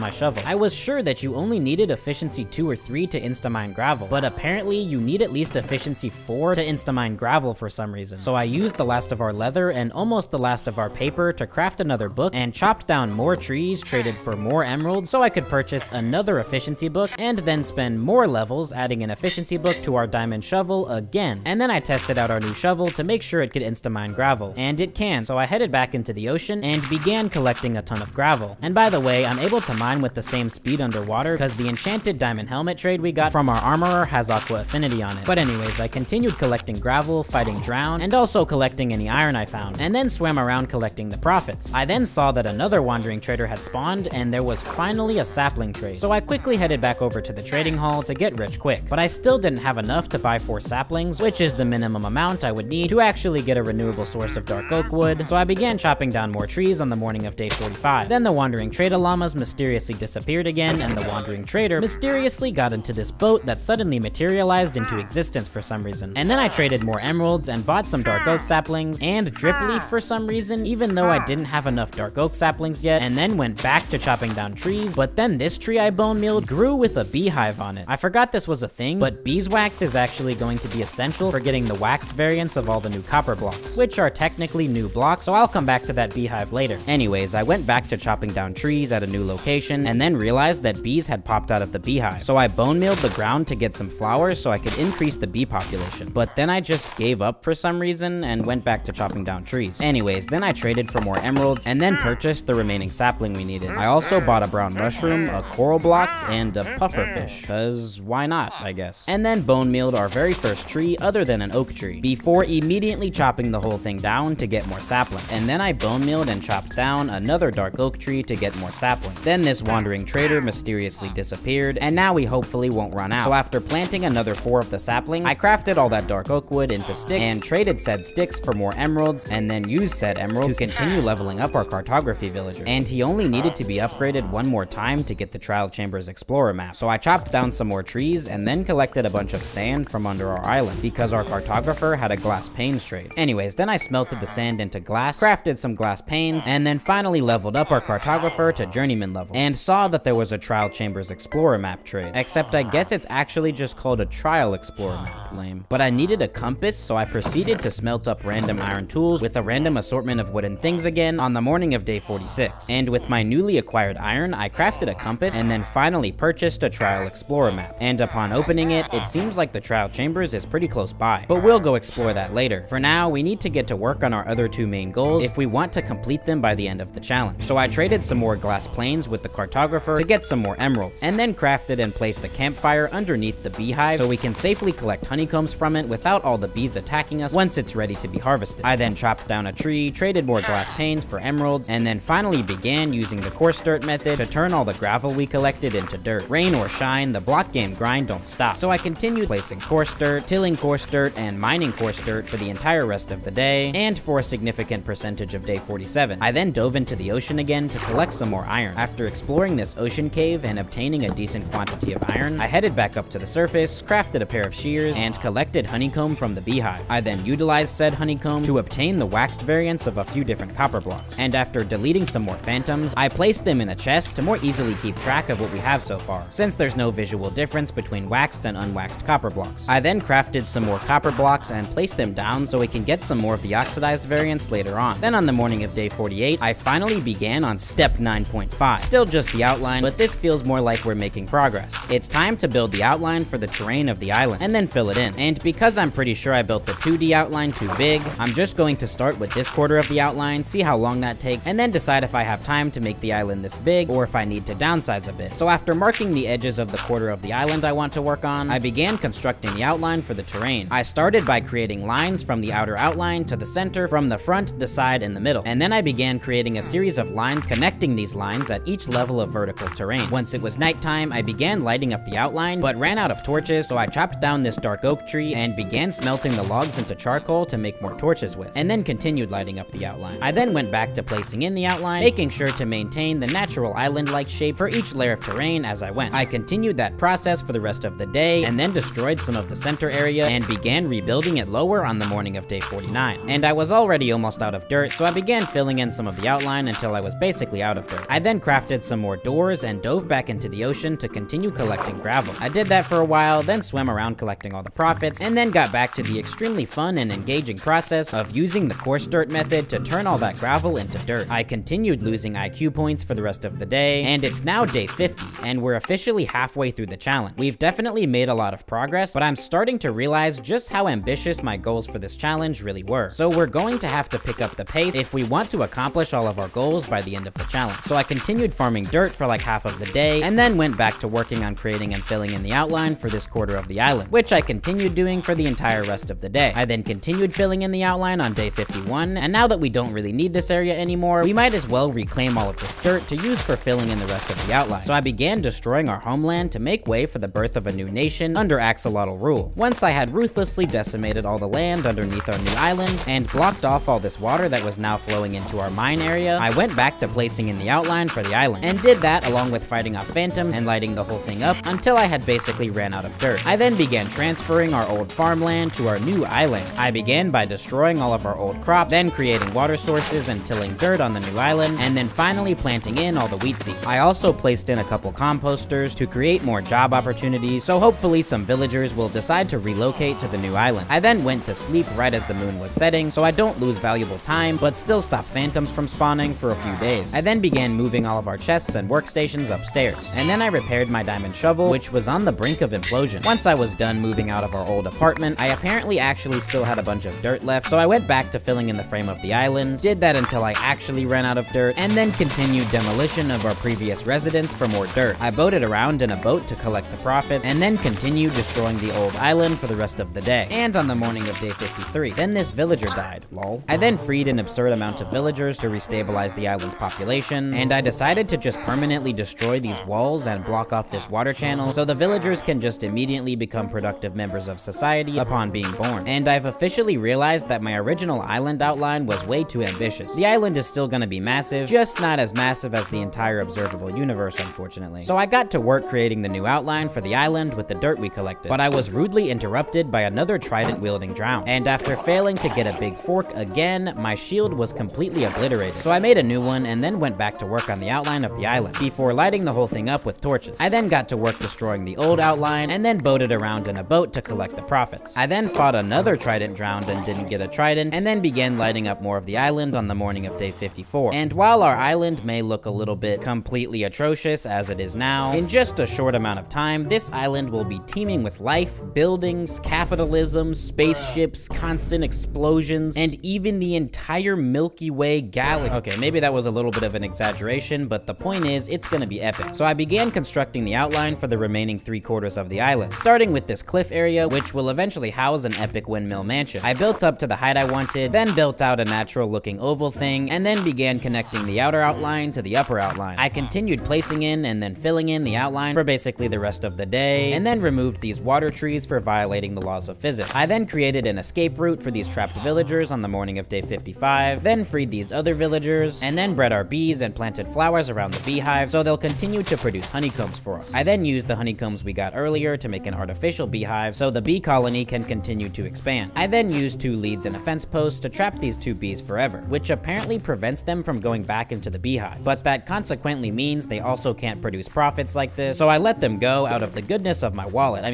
my shovel. I was sure that you only needed efficiency 2 or 3 to insta-mine gravel, but apparently you need at least efficiency 4 to insta-mine gravel for some reason. So I used the last of our leather and almost the last of our paper to craft another book, and chopped down more trees, traded for more emeralds so I could purchase another efficiency book, and then spend more levels adding an efficiency book to our diamond shovel again. And then I tested out our new shovel to make sure it could insta-mine gravel, and it can, so I headed back into the ocean and began collecting a ton of gravel. And by the way, I'm able to mine with the same speed underwater because the enchanted diamond helmet trade we got from our armorer has aqua affinity on it. But anyways, I continued collecting gravel, fighting drown, and and also collecting any iron I found, and then swam around collecting the profits. I then saw that another wandering trader had spawned, and there was finally a sapling trade. So I quickly headed back over to the trading hall to get rich quick, but I still didn't have enough to buy 4 saplings, which is the minimum amount I would need to actually get a renewable source of dark oak wood, so I began chopping down more trees on the morning of day 45. Then the wandering trader llamas mysteriously disappeared again, and the wandering trader mysteriously got into this boat that suddenly materialized into existence for some reason. And then I traded more emeralds and bought some dark oak saplings and drip leaf for some reason, even though I didn't have enough dark oak saplings yet, and then went back to chopping down trees. But then this tree I bone mealed grew with a beehive on it. I forgot this was a thing, but beeswax is actually going to be essential for getting the waxed variants of all the new copper blocks, which are technically new blocks, so I'll come back to that beehive later. Anyways, I went back to chopping down trees at a new location, and then realized that bees had popped out of the beehive. So I bone mealed the ground to get some flowers so I could increase the bee population. But then I just gave up for some reason and went back to chopping down trees. Anyways, then I traded for more emeralds and then purchased the remaining sapling we needed. I also bought a brown mushroom, a coral block, and a pufferfish, cause why not, I guess. And then bone mealed our very first tree other than an oak tree, before immediately chopping the whole thing down to get more sapling. And then I bone mealed and chopped down another dark oak tree to get more sapling. Then this wandering trader mysteriously disappeared, and now we hopefully won't run out. So after planting another 4 of the saplings, I crafted all that dark oak wood into sticks and traded said sticks for more emeralds, and then used said emeralds to continue leveling up our cartography villager. And he only needed to be upgraded one more time to get the Trial Chambers Explorer map. So I chopped down some more trees and then collected a bunch of sand from under our island because our cartographer had a glass panes trade. Anyways, then I smelted the sand into glass, crafted some glass panes, and then finally leveled up our cartographer to journeyman level, and saw that there was a Trial Chambers Explorer map trade. Except I guess it's actually just called a Trial Explorer map. Lame. But I needed a compass, so I proceeded to smelt up random iron tools with a random assortment of wooden things again on the morning of day 46. And with my newly acquired iron, I crafted a compass and then finally purchased a Trial Explorer map. And upon opening it, it seems like the Trial Chambers is pretty close by, but we'll go explore that later. For now, we need to get to work on our other 2 main goals if we want to complete them by the end of the challenge. So I traded some more glass planes with the cartographer to get some more emeralds, and then crafted and placed a campfire underneath the beehive so we can safely collect honeycombs from it without all the bees attacking us once it's ready to be harvested. I then chopped down a tree, traded more glass panes for emeralds, and then finally began using the coarse dirt method to turn all the gravel we collected into dirt. Rain or shine, the block game grind don't stop. So I continued placing coarse dirt, tilling coarse dirt, and mining coarse dirt for the entire rest of the day, and for a significant percentage of day 47. I then dove into the ocean again to collect some more iron. After exploring this ocean cave and obtaining a decent quantity of iron, I headed back up to the surface, crafted a pair of shears, and collected honeycomb from the beehive. I then utilized said honeycomb to obtain the waxed variants of a few different copper blocks, and after deleting some more phantoms, I placed them in a chest to more easily keep track of what we have so far, since there's no visual difference between waxed and unwaxed copper blocks. I then crafted some more copper blocks and placed them down so we can get some more of the oxidized variants later on. Then on the morning of day 48, I finally began on step 9.5. Still just the outline, but this feels more like we're making progress. It's time to build the outline for the terrain of the island, and then fill it in. And because I'm pretty sure I built the 2D outline too big, I'm just going to start with this quarter of the outline, see how long that takes, and then decide if I have time to make the island this big, or if I need to downsize a bit. So after marking the edges of the quarter of the island I want to work on, I began constructing the outline for the terrain. I started by creating lines from the outer outline to the center, from the front, the side, and the middle. And then I began creating a series of lines connecting these lines at each level of vertical terrain. Once it was nighttime, I began lighting up the outline, but ran out of torches, so I chopped down this dark oak tree and began smelting the logs into charcoal to make more torches with, and then continued lighting up the outline. I then went back to placing in the outline, making sure to maintain the natural island-like shape for each layer of terrain as I went. I continued that process for the rest of the day, and then destroyed some of the center area and began rebuilding it lower on the morning of day 49. And I was already almost out of dirt, so I began filling in some of the outline until I was basically out of dirt. I then crafted some more doors and dove back into the ocean to continue collecting gravel. I did that for a while, then swam around collecting all the profits, and then got back to the extremely fun and engaging process of using the coarse dirt method to turn all that gravel into dirt. I continued losing IQ points for the rest of the day, and it's now day 50, and we're officially halfway through the challenge. We've definitely made a lot of progress, but I'm starting to realize just how ambitious my goals for this challenge really were. So we're going to have to pick up the pace if we want to accomplish all of our goals by the end of the challenge. So I continued farming dirt for like half of the day, and then went back to working on creating and filling in the outline for this quarter of the island, which I continued doing for the entire rest of the day. I then continued filling in the outline on day 51, and now that we don't really need this area anymore, we might as well reclaim all of this dirt to use for filling in the rest of the outline. So I began destroying our homeland to make way for the birth of a new nation under axolotl rule. Once I had ruthlessly decimated all the land underneath our new island and blocked off all this water that was now flowing into our mine area, I went back to placing in the outline for the island, and did that along with fighting off phantoms and lighting the whole thing up until I had basically ran out of dirt. I then began transferring our old farmland to our new island. I began by destroying all of our old crops, then creating water sources and tilling dirt on the new island, and then finally planting in all the wheat seeds. I also placed in a couple composters to create more job opportunities, so hopefully some villagers will decide to relocate to the new island. I then went to sleep right as the moon was setting, so I don't lose valuable time, but still stop phantoms from spawning for a few days. I then began moving all of our chests and workstations upstairs, and then I repaired my diamond shovel, which was on the brink of implosion. Once I was done moving out of our old apartment, I apparently actually still had a bunch of dirt left, so I went back to filling in the frame of the island, did that until I actually ran out of dirt, and then continued demolition of our previous residence for more dirt. I boated around in a boat to collect the profits, and then continued destroying the old island for the rest of the day, and on the morning of day 53. Then this villager died, lol. I then freed an absurd amount of villagers to restabilize the island's population, and I decided to just permanently destroy these walls and block off this water channel so the villagers can just immediately become productive members of society upon being born. And I've officially realized that my original island outline was way too ambitious. The island is still gonna be massive, just not as massive as the entire observable universe, unfortunately. So I got to work creating the new outline for the island with the dirt we collected, but I was rudely interrupted by another trident-wielding drown, and after failing to get a big fork again, my shield was completely obliterated. So I made a new one and then went back to work on the outline of the island, before lighting the whole thing up with torches. I then got to work destroying the old outline, and then boated around in a boat to collect the profits. I then fought another trident drowned and didn't get a trident, and then began lighting up more of the island on the morning of day 54. And while our island may look a little bit completely atrocious as it is now, in just a short amount of time, this island will be teeming with life, buildings, capitalism, spaceships, constant explosions, and even the entire Milky Way galaxy. Okay, maybe that was a little bit of an exaggeration, but the point is, it's gonna be epic. So I began constructing the outline for the remaining 3/4 of the island, starting with this cliff area, which will eventually house an epic windmill mansion. I built up to the height I wanted, then built out a natural looking oval thing, and then began connecting the outer outline to the upper outline. I continued placing in and then filling in the outline for basically the rest of the day, and then removed these water trees for violating the laws of physics. I then created an escape route for these trapped villagers on the morning of day 55, then freed these other villagers, and then bred our bees and planted flowers around the beehive so they'll continue to produce honeycombs for us. I then used the honeycombs we got earlier to make an artificial beehive so the bee colony can continue to expand. I then used 2 leads and a fence post to trap these 2 bees forever, which apparently prevents them from going back into the beehives, but that consequently means they also can't produce profits like this, so I let them go out of the goodness of my wallet.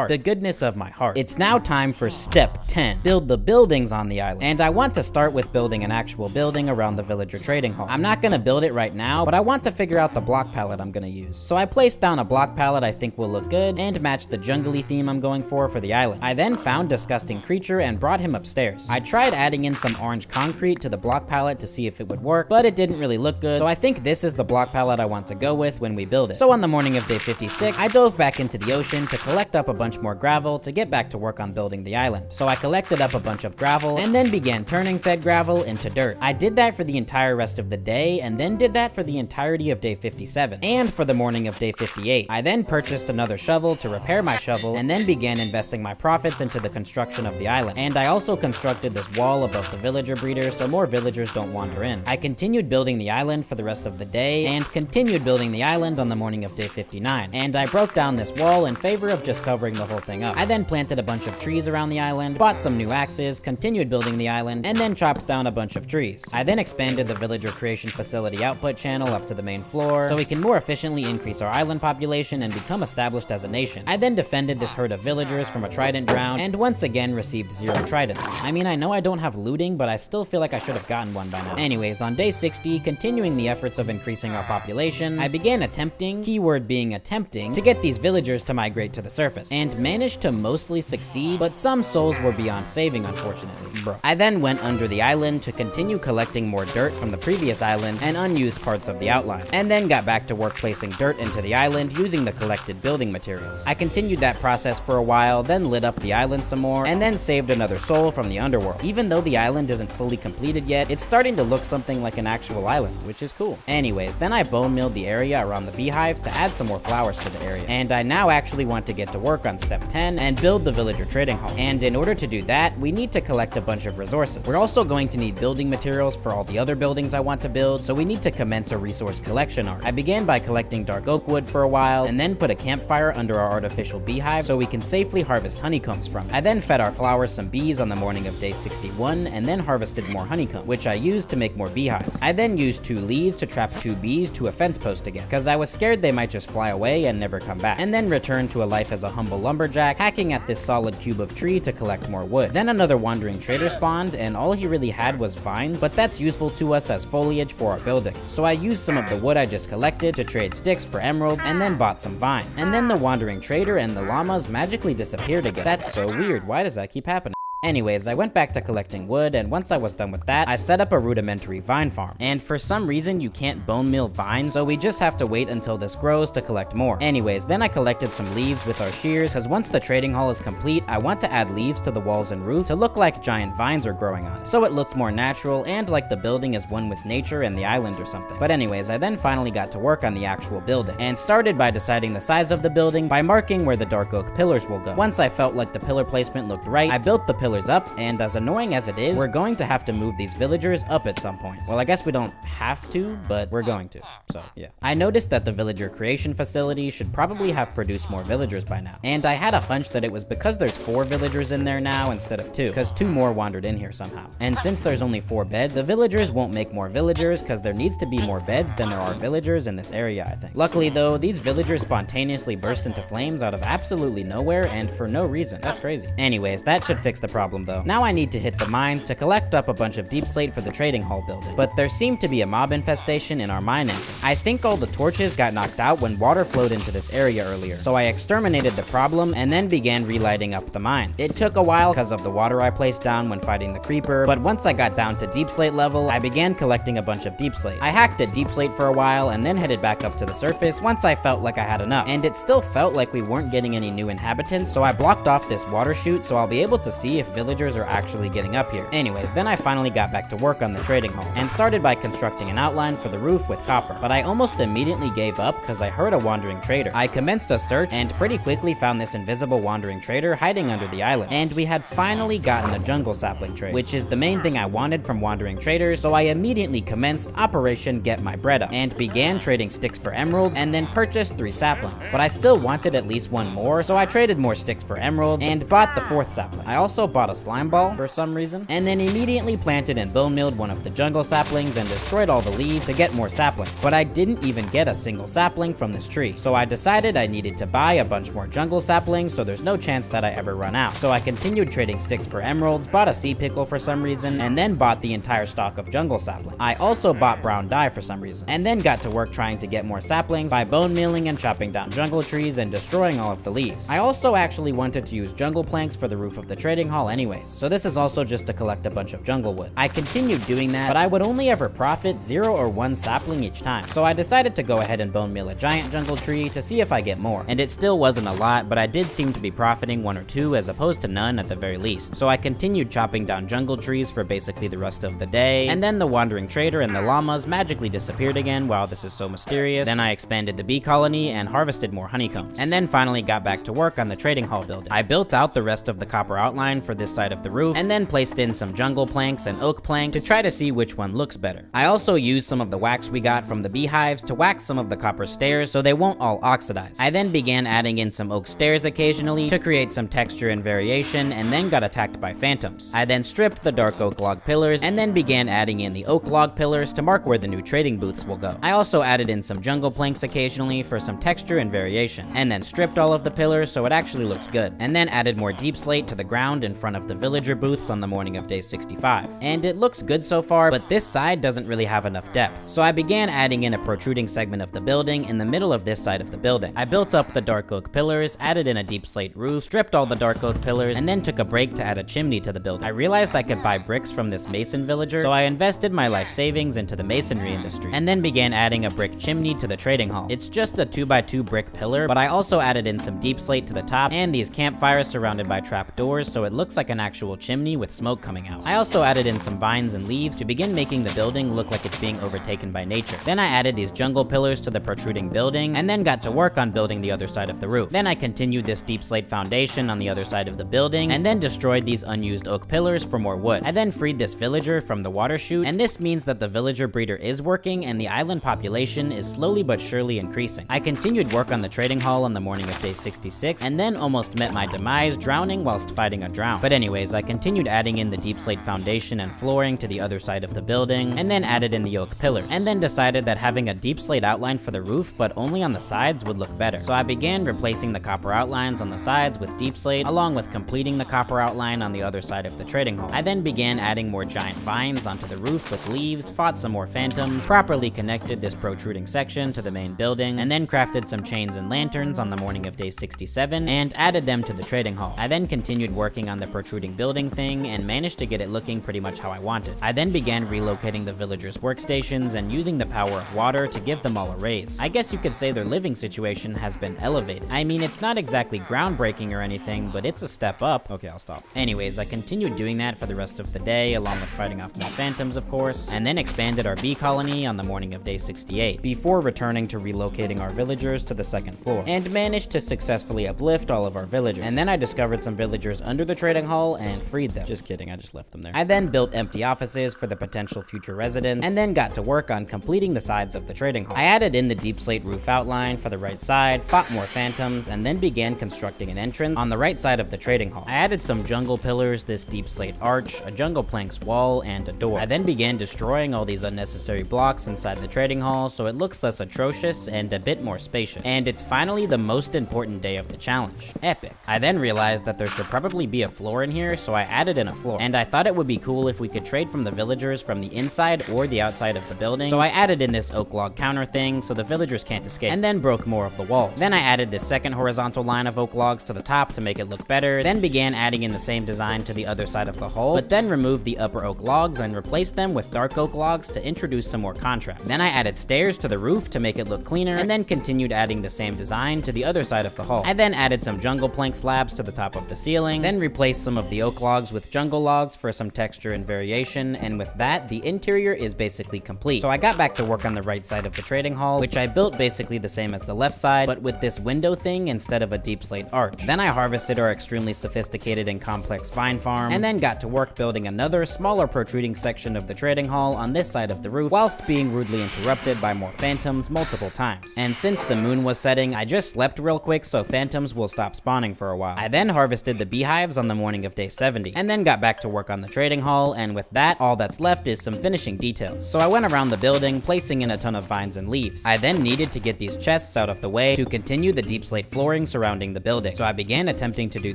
The goodness of my heart. It's now time for step 10. Build the buildings on the island. And I want to start with building an actual building around the villager trading hall. I'm not gonna build it right now, but I want to figure out the block palette I'm gonna use. So I placed down a block palette I think will look good and match the jungly theme I'm going for the island. I then found Disgusting Creature and brought him upstairs. I tried adding in some orange concrete to the block palette to see if it would work, but it didn't really look good, so I think this is the block palette I want to go with when we build it. So on the morning of day 56, I dove back into the ocean to collect up a bunch more gravel to get back to work on building the island. So I collected up a bunch of gravel and then began turning said gravel into dirt. I did that for the entire rest of the day and then did that for the entirety of day 57 and for the morning of day 58. I then purchased another shovel to repair my shovel and then began investing my profits into the construction of the island. And I also constructed this wall above the villager breeder so more villagers don't wander in. I continued building the island for the rest of the day and continued building the island on the morning of day 59. And I broke down this wall in favor of just covering the whole thing up. I then planted a bunch of trees around the island, bought some new axes, continued building the island, and then chopped down a bunch of trees. I then expanded the villager creation facility output channel up to the main floor so we can more efficiently increase our island population and become established as a nation. I then defended this herd of villagers from a trident drown and once again received 0 tridents. I mean, I know I don't have looting, but I still feel like I should have gotten one by now. Anyways, on day 60, continuing the efforts of increasing our population, I began attempting, keyword being attempting, to get these villagers to migrate to the surface. and managed to mostly succeed, but some souls were beyond saving, unfortunately. Bro. I then went under the island to continue collecting more dirt from the previous island and unused parts of the outline, and then got back to work placing dirt into the island using the collected building materials. I continued that process for a while, then lit up the island some more, and then saved another soul from the underworld. Even though the island isn't fully completed yet, it's starting to look something like an actual island, which is cool. Anyways, then I bone milled the area around the beehives to add some more flowers to the area, and I now actually want to get to work on step 10 and build the villager trading hall. And in order to do that, we need to collect a bunch of resources. We're also going to need building materials for all the other buildings I want to build, so we need to commence a resource collection arc. I began by collecting dark oak wood for a while, and then put a campfire under our artificial beehive so we can safely harvest honeycombs from it. I then fed our flowers some bees on the morning of day 61, and then harvested more honeycomb, which I used to make more beehives. I then used 2 leaves to trap 2 bees to a fence post again, because I was scared they might just fly away and never come back, and then returned to a life as a humble lumberjack, hacking at this solid cube of tree to collect more wood. Then another wandering trader spawned, and all he really had was vines, but that's useful to us as foliage for our buildings. So I used some of the wood I just collected to trade sticks for emeralds, and then bought some vines. And then the wandering trader and the llamas magically disappeared again. That's so weird. Why does that keep happening? Anyways, I went back to collecting wood, and once I was done with that, I set up a rudimentary vine farm. And for some reason, you can't bone mill vines, so we just have to wait until this grows to collect more. Anyways, then I collected some leaves with our shears, because once the trading hall is complete, I want to add leaves to the walls and roof to look like giant vines are growing on it, so it looks more natural and like the building is one with nature and the island or something. But anyways, I then finally got to work on the actual building, and started by deciding the size of the building by marking where the dark oak pillars will go. Once I felt like the pillar placement looked right, I built the pillars up, and as annoying as it is, we're going to have to move these villagers up at some point. Well, I guess we don't have to, but we're going to, so yeah. I noticed that the villager creation facility should probably have produced more villagers by now, and I had a hunch that it was because there's 4 villagers in there now instead of 2, because 2 more wandered in here somehow. And since there's only 4 beds, the villagers won't make more villagers, because there needs to be more beds than there are villagers in this area, I think. Luckily though, these villagers spontaneously burst into flames out of absolutely nowhere and for no reason. That's crazy. Anyways, that should fix the problem though. Now I need to hit the mines to collect up a bunch of deep slate for the trading hall building, but there seemed to be a mob infestation in our mine entrance. I think all the torches got knocked out when water flowed into this area earlier, so I exterminated the problem and then began relighting up the mines. It took a while because of the water I placed down when fighting the creeper, but once I got down to deep slate level, I began collecting a bunch of deep slate. I hacked at deep slate for a while and then headed back up to the surface once I felt like I had enough, and it still felt like we weren't getting any new inhabitants, so I blocked off this water chute so I'll be able to see if villagers are actually getting up here. Anyways, then I finally got back to work on the trading hall, and started by constructing an outline for the roof with copper, but I almost immediately gave up because I heard a wandering trader. I commenced a search and pretty quickly found this invisible wandering trader hiding under the island, and we had finally gotten a jungle sapling trade, which is the main thing I wanted from wandering traders, so I immediately commenced Operation Get My Bread Up, and began trading sticks for emeralds, and then purchased 3 saplings. But I still wanted at least 1 more, so I traded more sticks for emeralds, and bought the 4th sapling. I also bought a slime ball for some reason, and then immediately planted and bone milled one of the jungle saplings and destroyed all the leaves to get more saplings. But I didn't even get a single sapling from this tree, so I decided I needed to buy a bunch more jungle saplings so there's no chance that I ever run out. So I continued trading sticks for emeralds, bought a sea pickle for some reason, and then bought the entire stock of jungle saplings. I also bought brown dye for some reason, and then got to work trying to get more saplings by bone milling and chopping down jungle trees and destroying all of the leaves. I also actually wanted to use jungle planks for the roof of the trading hall anyways, so this is also just to collect a bunch of jungle wood. I continued doing that, but I would only ever profit 0 or 1 sapling each time, so I decided to go ahead and bone mill a giant jungle tree to see if I get more, and it still wasn't a lot, but I did seem to be profiting 1 or 2 as opposed to none at the very least. So I continued chopping down jungle trees for basically the rest of the day, and then the wandering trader and the llamas magically disappeared again. Wow, this is so mysterious. Then I expanded the bee colony and harvested more honeycombs, and then finally got back to work on the trading hall building. I built out the rest of the copper outline for this side of the roof, and then placed in some jungle planks and oak planks to try to see which one looks better. I also used some of the wax we got from the beehives to wax some of the copper stairs so they won't all oxidize. I then began adding in some oak stairs occasionally to create some texture and variation, and then got attacked by phantoms. I then stripped the dark oak log pillars and then began adding in the oak log pillars to mark where the new trading booths will go. I also added in some jungle planks occasionally for some texture and variation, and then stripped all of the pillars so it actually looks good, and then added more deep slate to the ground and front of the villager booths on the morning of day 65. And it looks good so far, but this side doesn't really have enough depth. So I began adding in a protruding segment of the building in the middle of this side of the building. I built up the dark oak pillars, added in a deep slate roof, stripped all the dark oak pillars, and then took a break to add a chimney to the building. I realized I could buy bricks from this mason villager, so I invested my life savings into the masonry industry, and then began adding a brick chimney to the trading hall. It's just a 2x2 brick pillar, but I also added in some deep slate to the top and these campfires surrounded by trapdoors, so it looks like an actual chimney with smoke coming out. I also added in some vines and leaves to begin making the building look like it's being overtaken by nature. Then I added these jungle pillars to the protruding building, and then got to work on building the other side of the roof. Then I continued this deep slate foundation on the other side of the building, and then destroyed these unused oak pillars for more wood. I then freed this villager from the water chute, and this means that the villager breeder is working and the island population is slowly but surely increasing. I continued work on the trading hall on the morning of day 66, and then almost met my demise drowning whilst fighting a drown. But anyways, I continued adding in the deep slate foundation and flooring to the other side of the building, and then added in the oak pillars, and then decided that having a deep slate outline for the roof but only on the sides would look better. So I began replacing the copper outlines on the sides with deep slate, along with completing the copper outline on the other side of the trading hall. I then began adding more giant vines onto the roof with leaves, fought some more phantoms, properly connected this protruding section to the main building, and then crafted some chains and lanterns on the morning of day 67 and added them to the trading hall. I then continued working on the protruding building thing and managed to get it looking pretty much how I wanted. I then began relocating the villagers' workstations and using the power of water to give them all a raise. I guess you could say their living situation has been elevated. I mean, it's not exactly groundbreaking or anything, but it's a step up. Okay, I'll stop. Anyways, I continued doing that for the rest of the day, along with fighting off more phantoms, of course, and then expanded our bee colony on the morning of day 68, before returning to relocating our villagers to the second floor, and managed to successfully uplift all of our villagers. And then I discovered some villagers under the trading hall and freed them. Just kidding, I just left them there. I then built empty offices for the potential future residents, and then got to work on completing the sides of the trading hall. I added in the deep slate roof outline for the right side, fought more phantoms, and then began constructing an entrance on the right side of the trading hall. I added some jungle pillars, this deep slate arch, a jungle planks wall, and a door. I then began destroying all these unnecessary blocks inside the trading hall so it looks less atrocious and a bit more spacious. And it's finally the most important day of the challenge. Epic. I then realized that there should probably be a floor in here, so I added in a floor. And I thought it would be cool if we could trade from the villagers from the inside or the outside of the building, so I added in this oak log counter thing so the villagers can't escape, and then broke more of the walls. Then I added this second horizontal line of oak logs to the top to make it look better, then began adding in the same design to the other side of the hull, but then removed the upper oak logs and replaced them with dark oak logs to introduce some more contrast. Then I added stairs to the roof to make it look cleaner, and then continued adding the same design to the other side of the hull. I then added some jungle plank slabs to the top of the ceiling, then replaced some of the oak logs with jungle logs for some texture and variation, and with that, the interior is basically complete. So I got back to work on the right side of the trading hall, which I built basically the same as the left side, but with this window thing instead of a deep slate arch. Then I harvested our extremely sophisticated and complex vine farm, and then got to work building another, smaller protruding section of the trading hall on this side of the roof, whilst being rudely interrupted by more phantoms multiple times. And since the moon was setting, I just slept real quick so phantoms will stop spawning for a while. I then harvested the beehives on the morning of day 70, and then got back to work on the trading hall, and with that, all that's left is some finishing details. So I went around the building, placing in a ton of vines and leaves. I then needed to get these chests out of the way to continue the deep slate flooring surrounding the building. So I began attempting to do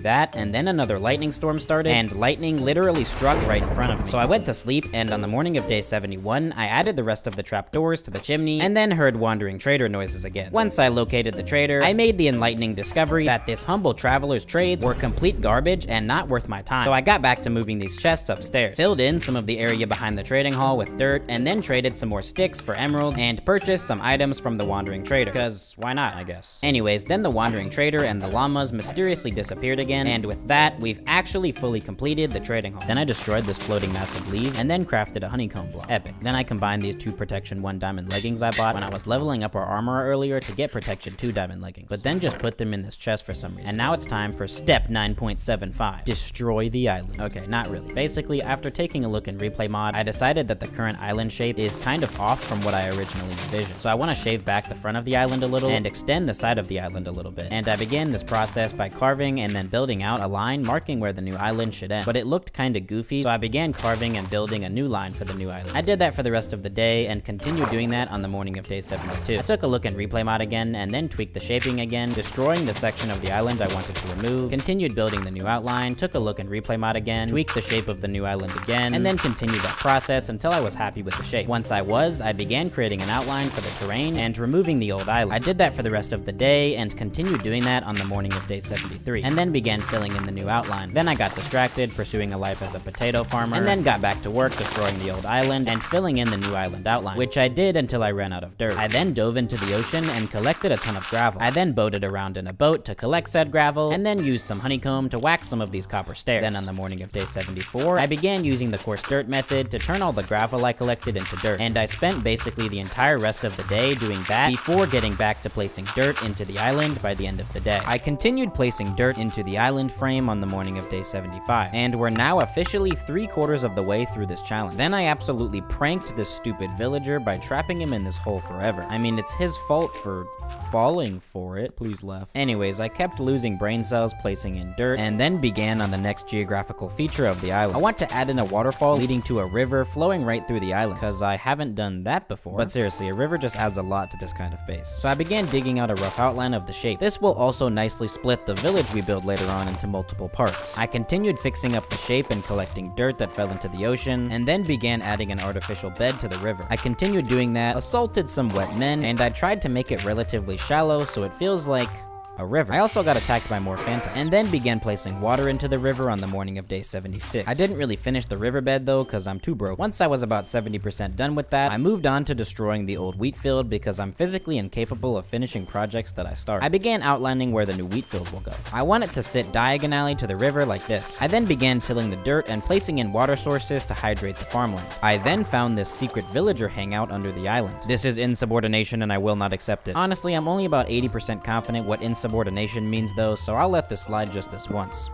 that, and then another lightning storm started, and lightning literally struck right in front of me. So I went to sleep, and on the morning of day 71, I added the rest of the trapdoors to the chimney, and then heard wandering trader noises again. Once I located the trader, I made the enlightening discovery that this humble traveler's trades were complete garbage and not worth my time. So I got back to moving these chests upstairs, filled in some of the area behind the trading hall with dirt, and then traded some more sticks for emerald, and purchased some items from the wandering trader, cause why not, I guess. Anyways, then the wandering trader and the llamas mysteriously disappeared again, and with that, we've actually fully completed the trading hall. Then I destroyed this floating mass of leaves, and then crafted a honeycomb block. Epic. Then I combined these 2 protection 1 diamond leggings I bought when I was leveling up our armor earlier to get protection 2 diamond leggings, but then just put them in this chest for some reason. And now it's time for step 9.75. Destroy the island. Okay, not really. Basically, after taking a look in replay mod, I decided that the current island shape is kind of off from what I originally envisioned. So I want to shave back the front of the island a little and extend the side of the island a little bit. And I began this process by carving and then building out a line marking where the new island should end. But it looked kind of goofy, so I began carving and building a new line for the new island. I did that for the rest of the day and continued doing that on the morning of day 72. I took a look in replay mod again and then tweaked the shaping again, destroying the section of the island I wanted to remove, continued building the new outline, time, took a look in replay mod again, tweaked the shape of the new island again, and then continued that process until I was happy with the shape. Once I began creating an outline for the terrain and removing the old island. I did that for the rest of the day and continued doing that on the morning of day 73, and then began filling in the new outline. Then I got distracted pursuing a life as a potato farmer, and then got back to work destroying the old island and filling in the new island outline, which I did until I ran out of dirt. I then dove into the ocean and collected a ton of gravel. I then boated around in a boat to collect said gravel, and then used some honeycomb to wax some of these copper stairs. Then on the morning of day 74, I began using the coarse dirt method to turn all the gravel I collected into dirt, and I spent basically the entire rest of the day doing that before getting back to placing dirt into the island by the end of the day. I continued placing dirt into the island frame on the morning of day 75, and we're now officially 3/4 of the way through this challenge. Then I absolutely pranked this stupid villager by trapping him in this hole forever. I mean, it's his fault for falling for it. Please laugh. Anyways, I kept losing brain cells placing in dirt, and then began on the next geographical feature of the island. I want to add in a waterfall leading to a river flowing right through the island, because I haven't done that before. But seriously, a river just adds a lot to this kind of base. So I began digging out a rough outline of the shape. This will also nicely split the village we build later on into multiple parts. I continued fixing up the shape and collecting dirt that fell into the ocean, and then began adding an artificial bed to the river. I continued doing that, assaulted some wet men, and I tried to make it relatively shallow so it feels like a river. I also got attacked by more phantoms, and then began placing water into the river on the morning of day 76. I didn't really finish the riverbed though, cause I'm too broke. Once I was about 70% done with that, I moved on to destroying the old wheat field because I'm physically incapable of finishing projects that I start. I began outlining where the new wheat field will go. I want it to sit diagonally to the river like this. I then began tilling the dirt and placing in water sources to hydrate the farmland. I then found this secret villager hangout under the island. This is insubordination and I will not accept it. Honestly, I'm only about 80% confident what insubordination means though, so I'll let this slide just this once.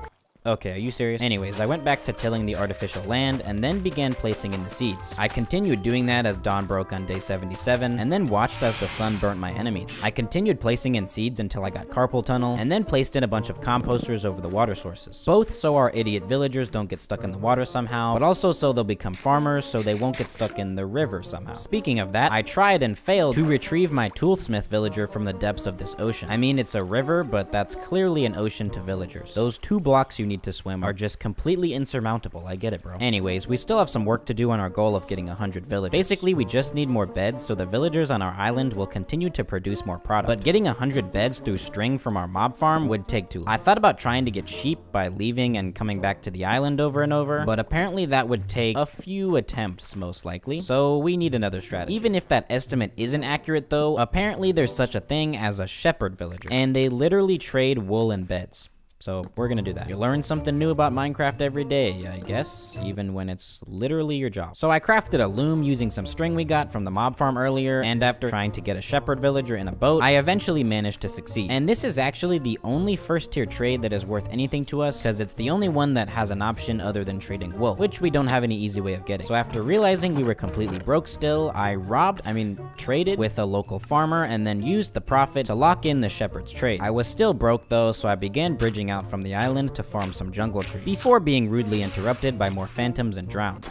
Okay, are you serious? Anyways, I went back to tilling the artificial land and then began placing in the seeds. I continued doing that as dawn broke on day 77 and then watched as the sun burnt my enemies. I continued placing in seeds until I got carpal tunnel and then placed in a bunch of composters over the water sources. Both so our idiot villagers don't get stuck in the water somehow, but also so they'll become farmers so they won't get stuck in the river somehow. Speaking of that, I tried and failed to retrieve my toolsmith villager from the depths of this ocean. I mean, it's a river, but that's clearly an ocean to villagers. Those 2 blocks you need to swim are just completely insurmountable. I get it, bro. Anyways, we still have some work to do on our goal of getting 100 villagers. Basically, we just need more beds so the villagers on our island will continue to produce more product. But getting 100 beds through string from our mob farm would take too long. I thought about trying to get sheep by leaving and coming back to the island over and over, but apparently that would take a few attempts most likely. So we need another strategy. Even if that estimate isn't accurate though, apparently there's such a thing as a shepherd villager, and they literally trade wool and beds. So we're gonna do that. You learn something new about Minecraft every day, I guess, even when it's literally your job. So I crafted a loom using some string we got from the mob farm earlier, and after trying to get a shepherd villager in a boat, I eventually managed to succeed. And this is actually the only first tier trade that is worth anything to us, because it's the only one that has an option other than trading wool, which we don't have any easy way of getting. So after realizing we were completely broke still, I traded with a local farmer and then used the profit to lock in the shepherd's trade. I was still broke though, so I began bridging out from the island to farm some jungle trees before being rudely interrupted by more phantoms and drowned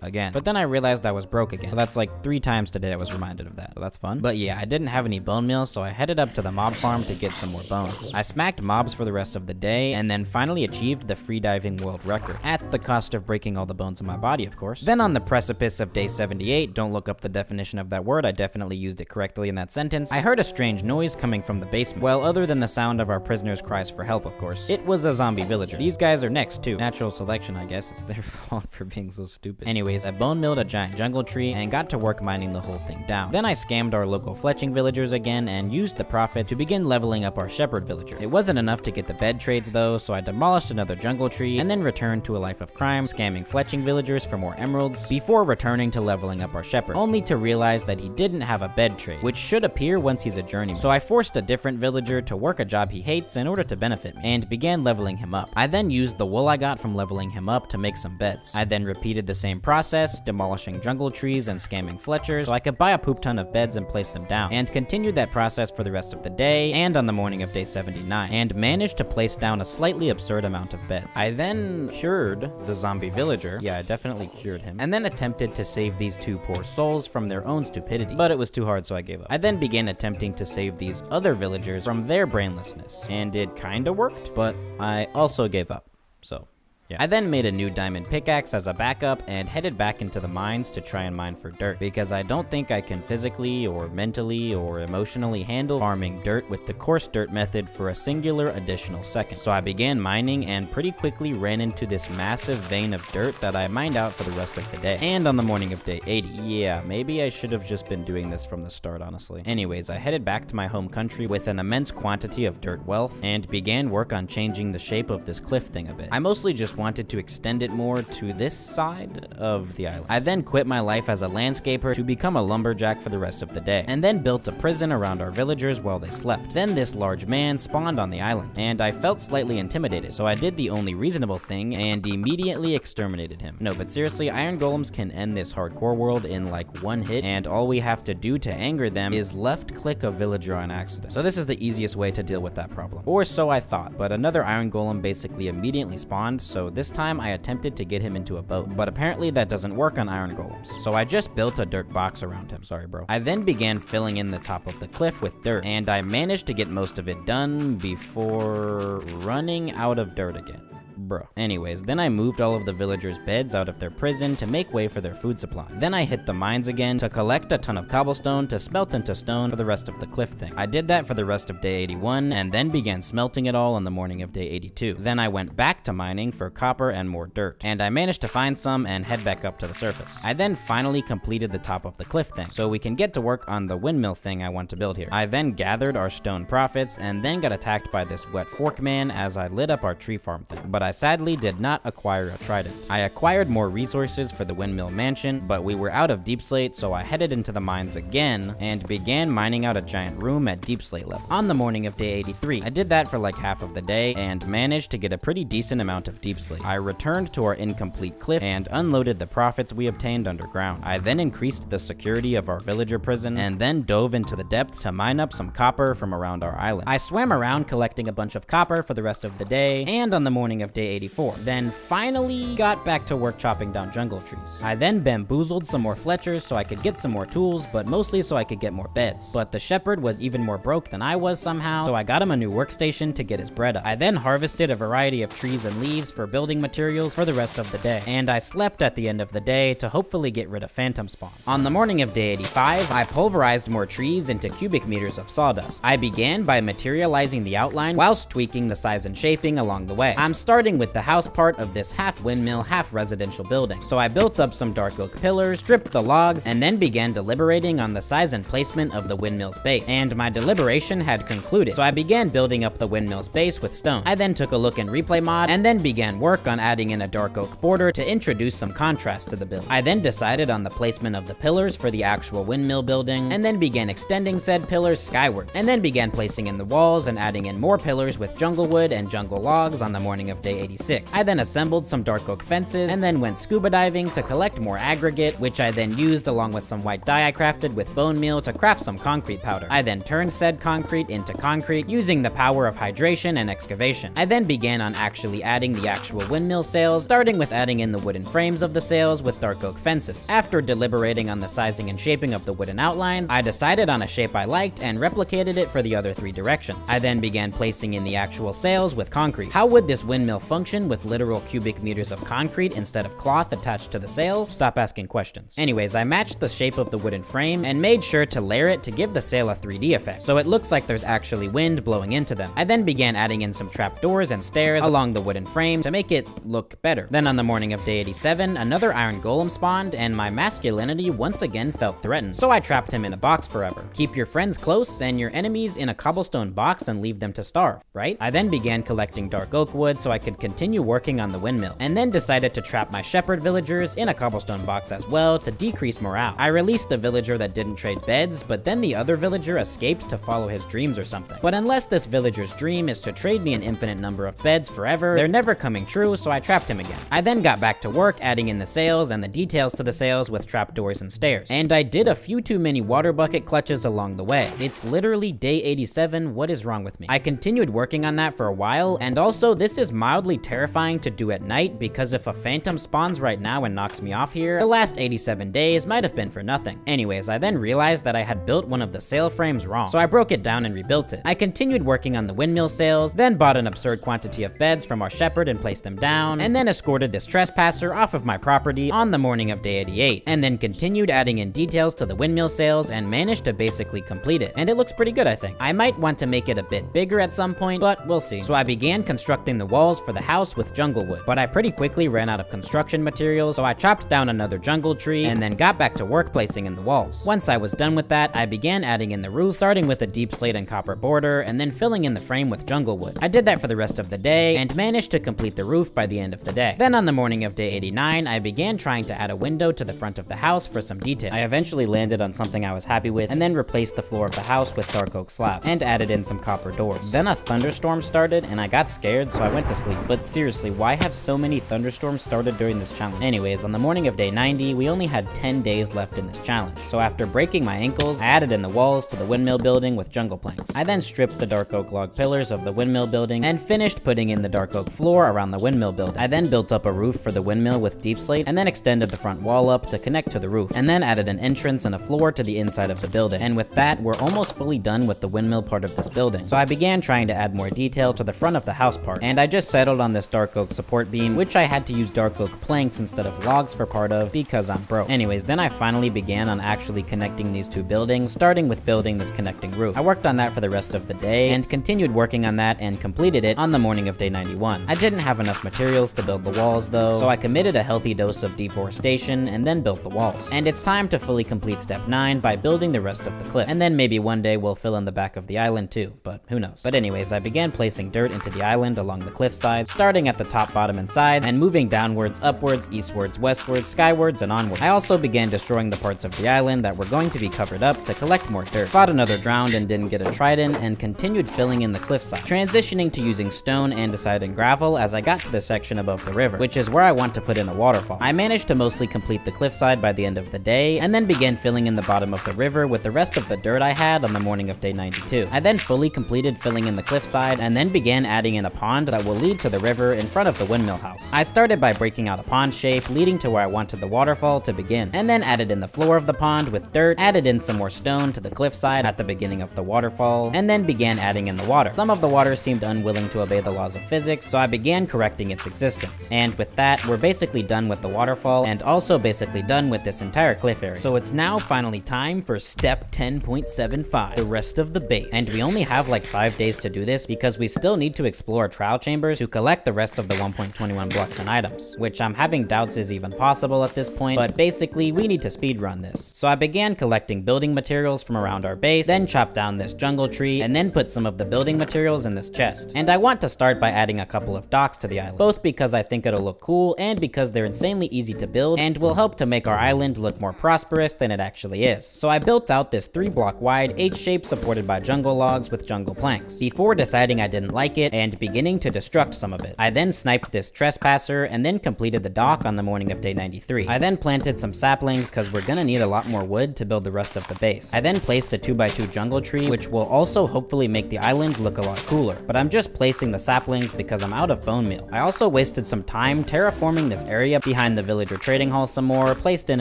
again. But then I realized I was broke again. So that's like 3 times today I was reminded of that. So that's fun. But yeah, I didn't have any bone meal, so I headed up to the mob farm to get some more bones. I smacked mobs for the rest of the day, and then finally achieved the freediving world record, at the cost of breaking all the bones in my body, of course. Then on the precipice of day 78, don't look up the definition of that word, I definitely used it correctly in that sentence, I heard a strange noise coming from the basement. Well, other than the sound of our prisoners' cries for help, of course. It was a zombie villager. These guys are next too. Natural selection, I guess. It's their fault for being so stupid. Anyways, I bone milled a giant jungle tree and got to work mining the whole thing down. Then I scammed our local fletching villagers again and used the profit to begin leveling up our shepherd villager. It wasn't enough to get the bed trades though, so I demolished another jungle tree and then returned to a life of crime, scamming fletching villagers for more emeralds before returning to leveling up our shepherd, only to realize that he didn't have a bed trade, which should appear once he's a journeyman. So I forced a different villager to work a job he hates in order to benefit me, and began leveling him up. I then used the wool I got from leveling him up to make some beds. I then repeated the same process, demolishing jungle trees and scamming fletchers so I could buy a poop ton of beds and place them down, and continued that process for the rest of the day and on the morning of day 79, and managed to place down a slightly absurd amount of beds. I then cured the zombie villager, yeah, I definitely cured him, and then attempted to save these 2 poor souls from their own stupidity, but it was too hard so I gave up. I then began attempting to save these other villagers from their brainlessness, and it kinda worked, but I also gave up. So yeah. I then made a new diamond pickaxe as a backup and headed back into the mines to try and mine for dirt, because I don't think I can physically or mentally or emotionally handle farming dirt with the coarse dirt method for a singular additional second. So I began mining and pretty quickly ran into this massive vein of dirt that I mined out for the rest of the day. And on the morning of day 80, yeah, maybe I should have just been doing this from the start, honestly. Anyways, I headed back to my home country with an immense quantity of dirt wealth and began work on changing the shape of this cliff thing a bit. I mostly just wanted to extend it more to this side of the island. I then quit my life as a landscaper to become a lumberjack for the rest of the day, and then built a prison around our villagers while they slept. Then this large man spawned on the island, and I felt slightly intimidated, so I did the only reasonable thing and immediately exterminated him. No, but seriously, iron golems can end this hardcore world in like one hit, and all we have to do to anger them is left click a villager on accident. So this is the easiest way to deal with that problem. Or so I thought, but another iron golem basically immediately spawned, so this time I attempted to get him into a boat, but apparently that doesn't work on iron golems. So I just built a dirt box around him. Sorry, bro. I then began filling in the top of the cliff with dirt, and I managed to get most of it done before running out of dirt again. Bro. Anyways, then I moved all of the villagers' beds out of their prison to make way for their food supply. Then I hit the mines again to collect a ton of cobblestone to smelt into stone for the rest of the cliff thing. I did that for the rest of day 81 and then began smelting it all on the morning of day 82. Then I went back to mining for copper and more dirt, and I managed to find some and head back up to the surface. I then finally completed the top of the cliff thing, so we can get to work on the windmill thing I want to build here. I then gathered our stone profits and then got attacked by this wet fork man as I lit up our tree farm thing. But I sadly did not acquire a trident. I acquired more resources for the windmill mansion, but we were out of deep slate, so I headed into the mines again and began mining out a giant room at deep slate level. On the morning of day 83, I did that for like half of the day and managed to get a pretty decent amount of deep slate. I returned to our incomplete cliff and unloaded the profits we obtained underground. I then increased the security of our villager prison and then dove into the depths to mine up some copper from around our island. I swam around collecting a bunch of copper for the rest of the day, and on the morning of day 84, then finally got back to work chopping down jungle trees. I then bamboozled some more Fletchers so I could get some more tools, but mostly so I could get more beds. But the shepherd was even more broke than I was somehow, so I got him a new workstation to get his bread up. I then harvested a variety of trees and leaves for building materials for the rest of the day, and I slept at the end of the day to hopefully get rid of phantom spawns. On the morning of day 85, I pulverized more trees into cubic meters of sawdust. I began by materializing the outline whilst tweaking the size and shaping along the way. I'm starting with the house part of this half windmill, half residential building. So I built up some dark oak pillars, stripped the logs, and then began deliberating on the size and placement of the windmill's base. And my deliberation had concluded, so I began building up the windmill's base with stone. I then took a look in replay mod, and then began work on adding in a dark oak border to introduce some contrast to the build. I then decided on the placement of the pillars for the actual windmill building, and then began extending said pillars skywards, and then began placing in the walls and adding in more pillars with jungle wood and jungle logs on the morning of day 86. I then assembled some dark oak fences, and then went scuba diving to collect more aggregate, which I then used along with some white dye I crafted with bone meal to craft some concrete powder. I then turned said concrete into concrete using the power of hydration and excavation. I then began on actually adding the actual windmill sails, starting with adding in the wooden frames of the sails with dark oak fences. After deliberating on the sizing and shaping of the wooden outlines, I decided on a shape I liked and replicated it for the other three directions. I then began placing in the actual sails with concrete. How would this windmill function with literal cubic meters of concrete instead of cloth attached to the sails? Stop asking questions. Anyways, I matched the shape of the wooden frame and made sure to layer it to give the sail a 3D effect, so it looks like there's actually wind blowing into them. I then began adding in some trapdoors and stairs along the wooden frame to make it look better. Then on the morning of day 87, another iron golem spawned, and my masculinity once again felt threatened, so I trapped him in a box forever. Keep your friends close and your enemies in a cobblestone box and leave them to starve, right? I then began collecting dark oak wood so I could continue working on the windmill, and then decided to trap my shepherd villagers in a cobblestone box as well to decrease morale. I released the villager that didn't trade beds, but then the other villager escaped to follow his dreams or something. But unless this villager's dream is to trade me an infinite number of beds forever, they're never coming true, so I trapped him again. I then got back to work adding in the sails and the details to the sails with trapdoors and stairs. And I did a few too many water bucket clutches along the way. It's literally day 87, what is wrong with me? I continued working on that for a while, and also this is mildly absolutely terrifying to do at night because if a phantom spawns right now and knocks me off here, the last 87 days might have been for nothing. Anyways, I then realized that I had built one of the sail frames wrong, so I broke it down and rebuilt it. I continued working on the windmill sails, then bought an absurd quantity of beds from our shepherd and placed them down, and then escorted this trespasser off of my property on the morning of day 88, and then continued adding in details to the windmill sails and managed to basically complete it, and it looks pretty good, I think. I might want to make it a bit bigger at some point, but we'll see. So I began constructing the walls for the house with jungle wood, but I pretty quickly ran out of construction materials, so I chopped down another jungle tree and then got back to work placing in the walls. Once I was done with that, I began adding in the roof, starting with a deep slate and copper border, and then filling in the frame with jungle wood. I did that for the rest of the day and managed to complete the roof by the end of the day. Then on the morning of day 89, I began trying to add a window to the front of the house for some detail. I eventually landed on something I was happy with and then replaced the floor of the house with dark oak slabs and added in some copper doors. Then a thunderstorm started and I got scared, so I went to sleep. But seriously, why have so many thunderstorms started during this challenge? Anyways, on the morning of day 90, we only had 10 days left in this challenge. So after breaking my ankles, I added in the walls to the windmill building with jungle planks. I then stripped the dark oak log pillars of the windmill building and finished putting in the dark oak floor around the windmill building. I then built up a roof for the windmill with deep slate and then extended the front wall up to connect to the roof, and then added an entrance and a floor to the inside of the building. And with that, we're almost fully done with the windmill part of this building. So I began trying to add more detail to the front of the house part, and I just settled on this dark oak support beam, which I had to use dark oak planks instead of logs for part of because I'm broke. Anyways, then I finally began on actually connecting these two buildings, starting with building this connecting roof. I worked on that for the rest of the day and continued working on that and completed it on the morning of day 91. I didn't have enough materials to build the walls though, so I committed a healthy dose of deforestation and then built the walls. And it's time to fully complete step 9 by building the rest of the cliff. And then maybe one day we'll fill in the back of the island too, but who knows. But anyways, I began placing dirt into the island along the cliff side, starting at the top, bottom, and sides, and moving downwards, upwards, eastwards, westwards, skywards, and onwards. I also began destroying the parts of the island that were going to be covered up to collect more dirt. Fought another drowned and didn't get a trident, and continued filling in the cliffside, transitioning to using stone, andesite, and gravel as I got to the section above the river, which is where I want to put in a waterfall. I managed to mostly complete the cliffside by the end of the day, and then began filling in the bottom of the river with the rest of the dirt I had on the morning of day 92. I then fully completed filling in the cliffside, and then began adding in a pond that will lead to the river in front of the windmill house. I started by breaking out a pond shape leading to where I wanted the waterfall to begin, and then added in the floor of the pond with dirt, added in some more stone to the cliffside at the beginning of the waterfall, and then began adding in the water. Some of the water seemed unwilling to obey the laws of physics, so I began correcting its existence. And with that, we're basically done with the waterfall, and also basically done with this entire cliff area. So it's now finally time for step 10.75, the rest of the base. And we only have like 5 days to do this because we still need to explore trial chambers to collect the rest of the 1.21 blocks and items, which I'm having doubts is even possible at this point, but basically we need to speedrun this. So I began collecting building materials from around our base, then chopped down this jungle tree, and then put some of the building materials in this chest. And I want to start by adding a couple of docks to the island, both because I think it'll look cool and because they're insanely easy to build and will help to make our island look more prosperous than it actually is. So I built out this 3-block wide H shape supported by jungle logs with jungle planks, before deciding I didn't like it and beginning to destruct some of it. I then sniped this trespasser and then completed the dock on the morning of day 93. I then planted some saplings because we're gonna need a lot more wood to build the rest of the base. I then placed a 2x2 jungle tree, which will also hopefully make the island look a lot cooler, but I'm just placing the saplings because I'm out of bone meal. I also wasted some time terraforming this area behind the villager trading hall some more, placed in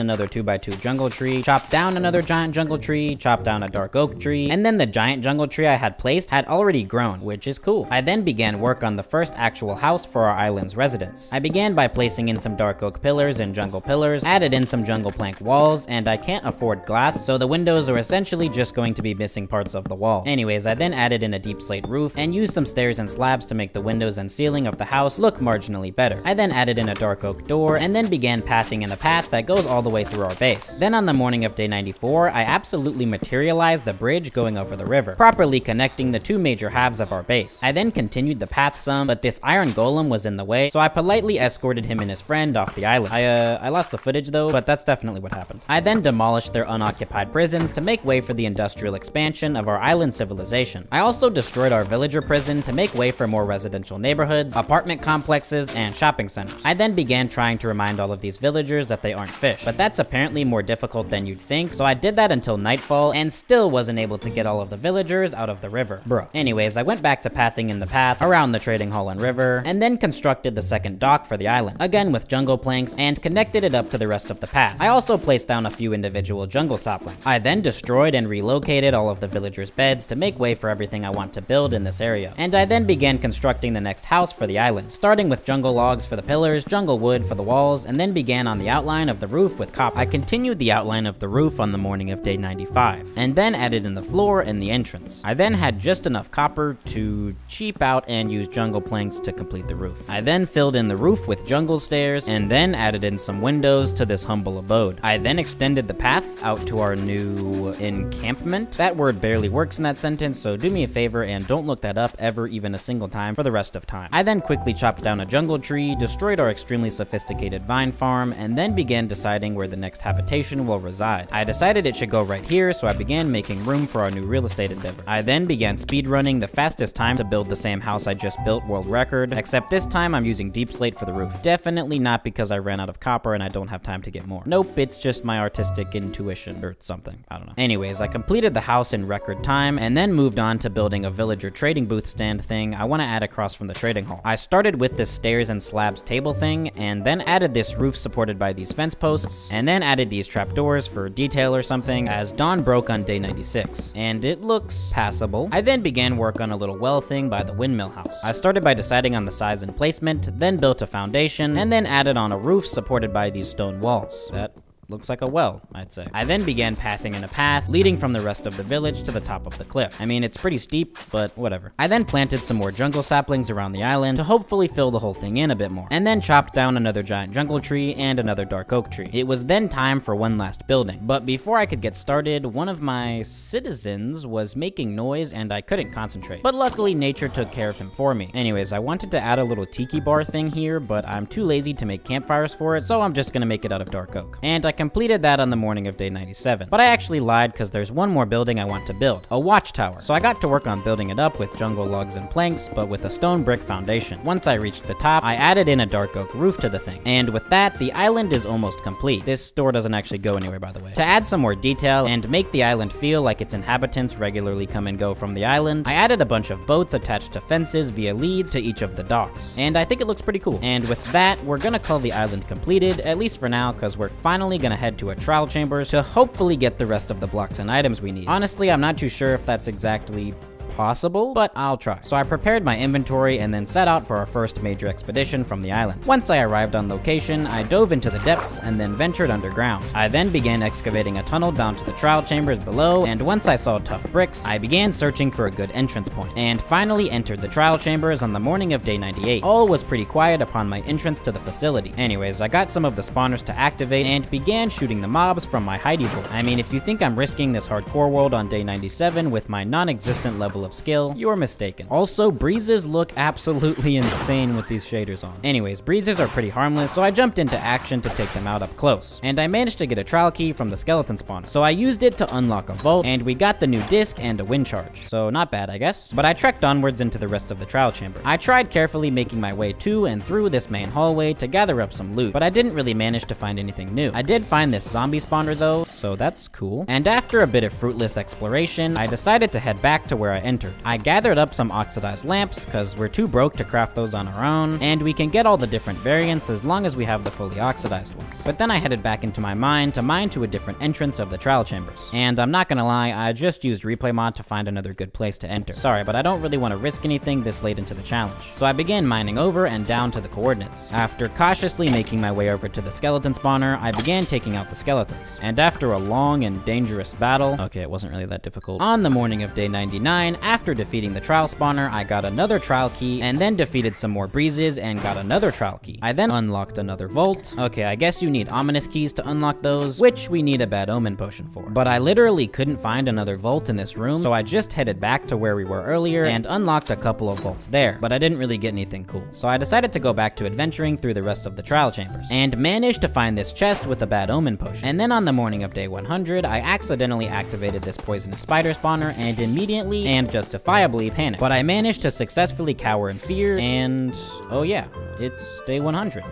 another 2x2 jungle tree, chopped down another giant jungle tree, chopped down a dark oak tree, and then the giant jungle tree I had placed had already grown, which is cool. I then began work on the first actual house for our island's residents. I began by placing in some dark oak pillars and jungle pillars, added in some jungle plank walls, and I can't afford glass, so the windows are essentially just going to be missing parts of the wall. Anyways, I then added in a deep slate roof and used some stairs and slabs to make the windows and ceiling of the house look marginally better. I then added in a dark oak door and then began pathing in a path that goes all the way through our base. Then on the morning of day 94, I absolutely materialized the bridge going over the river, properly connecting the two major halves of our base. I then continued the path some, but this iron golem was in the way, so I politely escorted him and his friend off the island. I lost the footage though, but that's definitely what happened. I then demolished their unoccupied prisons to make way for the industrial expansion of our island civilization. I also destroyed our villager prison to make way for more residential neighborhoods, apartment complexes, and shopping centers. I then began trying to remind all of these villagers that they aren't fish, but that's apparently more difficult than you'd think, so I did that until nightfall and still wasn't able to get all of the villagers out of the river. Bruh. Anyways, I went back to pathing in the path around the trading hall and river, river, and then constructed the second dock for the island, again with jungle planks, and connected it up to the rest of the path. I also placed down a few individual jungle saplings. I then destroyed and relocated all of the villagers' beds to make way for everything I want to build in this area. And I then began constructing the next house for the island, starting with jungle logs for the pillars, jungle wood for the walls, and then began on the outline of the roof with copper. I continued the outline of the roof on the morning of day 95, and then added in the floor and the entrance. I then had just enough copper to cheap out and use jungle planks to complete the roof. I then filled in the roof with jungle stairs, and then added in some windows to this humble abode. I then extended the path out to our new encampment. That word barely works in that sentence, so do me a favor and don't look that up ever even a single time for the rest of time. I then quickly chopped down a jungle tree, destroyed our extremely sophisticated vine farm, and then began deciding where the next habitation will reside. I decided it should go right here, so I began making room for our new real estate endeavor. I then began speedrunning the fastest time to build the same house I just built, world record, except this time I'm using deep slate for the roof. Definitely not because I ran out of copper and I don't have time to get more. Nope, it's just my artistic intuition or something. I don't know. Anyways, I completed the house in record time and then moved on to building a villager trading booth stand thing I want to add across from the trading hall. I started with this stairs and slabs table thing, and then added this roof supported by these fence posts, and then added these trapdoors for detail or something as dawn broke on day 96, and it looks passable. I then began work on a little well thing by the windmill house. I started by deciding on the size and placement, then built a foundation, and then added on a roof supported by these stone walls. That looks like a well, I'd say. I then began pathing in a path leading from the rest of the village to the top of the cliff. I mean, it's pretty steep, but whatever. I then planted some more jungle saplings around the island to hopefully fill the whole thing in a bit more, and then chopped down another giant jungle tree and another dark oak tree. It was then time for one last building, but before I could get started, one of my citizens was making noise and I couldn't concentrate. But luckily, nature took care of him for me. Anyways, I wanted to add a little tiki bar thing here, but I'm too lazy to make campfires for it, so I'm just gonna make it out of dark oak. And I completed that on the morning of day 97. But I actually lied because there's one more building I want to build, a watchtower. So I got to work on building it up with jungle logs and planks, but with a stone brick foundation. Once I reached the top, I added in a dark oak roof to the thing. And with that, the island is almost complete. This store doesn't actually go anywhere, by the way. To add some more detail and make the island feel like its inhabitants regularly come and go from the island, I added a bunch of boats attached to fences via leads to each of the docks. And I think it looks pretty cool. And with that, we're gonna call the island completed, at least for now, because we're finally gonna head to a trial chambers to hopefully get the rest of the blocks and items we need. Honestly, I'm not too sure if that's exactly possible, but I'll try. So I prepared my inventory and then set out for our first major expedition from the island. Once I arrived on location, I dove into the depths and then ventured underground. I then began excavating a tunnel down to the trial chambers below, and once I saw tough bricks, I began searching for a good entrance point, and finally entered the trial chambers on the morning of day 98. All was pretty quiet upon my entrance to the facility. Anyways, I got some of the spawners to activate and began shooting the mobs from my hidey hole. I mean, if you think I'm risking this hardcore world on day 97 with my non-existent level of skill, you're mistaken. Also, breezes look absolutely insane with these shaders on. Anyways, breezes are pretty harmless, so I jumped into action to take them out up close. And I managed to get a trial key from the skeleton spawner, so I used it to unlock a vault, and we got the new disc and a wind charge. So not bad, I guess. But I trekked onwards into the rest of the trial chamber. I tried carefully making my way to and through this main hallway to gather up some loot, but I didn't really manage to find anything new. I did find this zombie spawner though, so that's cool. And after a bit of fruitless exploration, I decided to head back to where I entered. I gathered up some oxidized lamps, cause we're too broke to craft those on our own, and we can get all the different variants as long as we have the fully oxidized ones. But then I headed back into my mine to a different entrance of the trial chambers. And I'm not gonna lie, I just used replay mod to find another good place to enter. Sorry, but I don't really want to risk anything this late into the challenge. So I began mining over and down to the coordinates. After cautiously making my way over to the skeleton spawner, I began taking out the skeletons. And after a long and dangerous battle, okay, it wasn't really that difficult, on the morning of day 99, after defeating the trial spawner, I got another trial key, and then defeated some more breezes and got another trial key. I then unlocked another vault. Okay, I guess you need ominous keys to unlock those, which we need a bad omen potion for. But I literally couldn't find another vault in this room, so I just headed back to where we were earlier and unlocked a couple of vaults there, but I didn't really get anything cool. So I decided to go back to adventuring through the rest of the trial chambers, and managed to find this chest with a bad omen potion. And then on the morning of day 100, I accidentally activated this poisonous spider spawner and immediately and justifiably panicked. But I managed to successfully cower in fear, and oh yeah, it's day 100.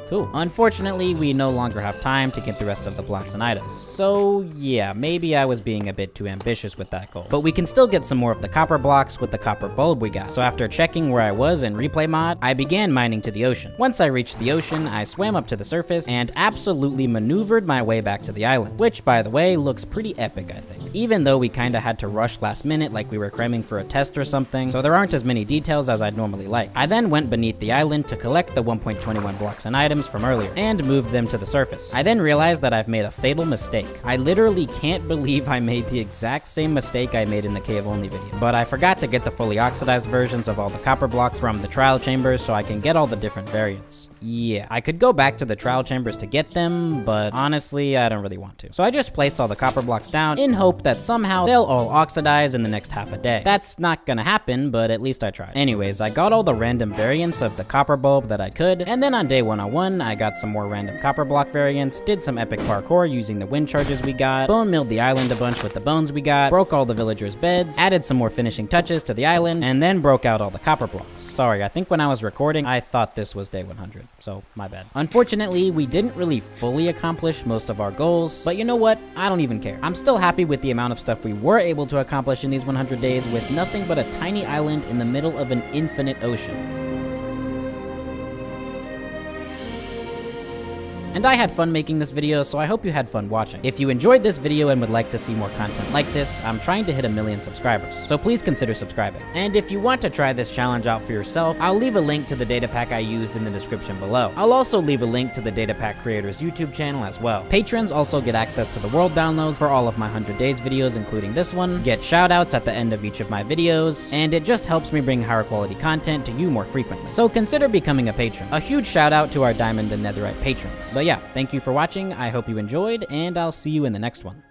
Cool. Unfortunately, we no longer have time to get the rest of the blocks and items. So yeah, maybe I was being a bit too ambitious with that goal. But we can still get some more of the copper blocks with the copper bulb we got. So after checking where I was in replay mod, I began mining to the ocean. Once I reached the ocean, I swam up to the surface and absolutely maneuvered my way back to the island, which by the way, looks pretty epic, I think. Even though we kinda had to rush last minute like we were cramming for a test or something, so there aren't as many details as I'd normally like. I then went beneath the island to collect the 1.21 blocks and items from earlier, and moved them to the surface. I then realized that I've made a fatal mistake. I literally can't believe I made the exact same mistake I made in the cave only video. But I forgot to get the fully oxidized versions of all the copper blocks from the trial chambers so I can get all the different variants. Yeah, I could go back to the trial chambers to get them, but honestly, I don't really want to. So I just placed all the copper blocks down in hope that somehow they'll all oxidize in the next half a day. That's not gonna happen, but at least I tried. Anyways, I got all the random variants of the copper bulb that I could, and then on day 101, I got some more random copper block variants, did some epic parkour using the wind charges we got, bone milled the island a bunch with the bones we got, broke all the villagers' beds, added some more finishing touches to the island, and then broke out all the copper blocks. Sorry, I think when I was recording, I thought this was day 100. So, my bad. Unfortunately, we didn't really fully accomplish most of our goals, but you know what? I don't even care. I'm still happy with the amount of stuff we were able to accomplish in these 100 days with nothing but a tiny island in the middle of an infinite ocean. And I had fun making this video, so I hope you had fun watching. If you enjoyed this video and would like to see more content like this, I'm trying to hit 1 million subscribers, so please consider subscribing. And if you want to try this challenge out for yourself, I'll leave a link to the data pack I used in the description below. I'll also leave a link to the Data Pack Creators YouTube channel as well. Patrons also get access to the world downloads for all of my 100 days videos, including this one, get shoutouts at the end of each of my videos, and it just helps me bring higher quality content to you more frequently. So consider becoming a patron. A huge shout out to our Diamond and Netherite patrons. But yeah, thank you for watching, I hope you enjoyed, and I'll see you in the next one.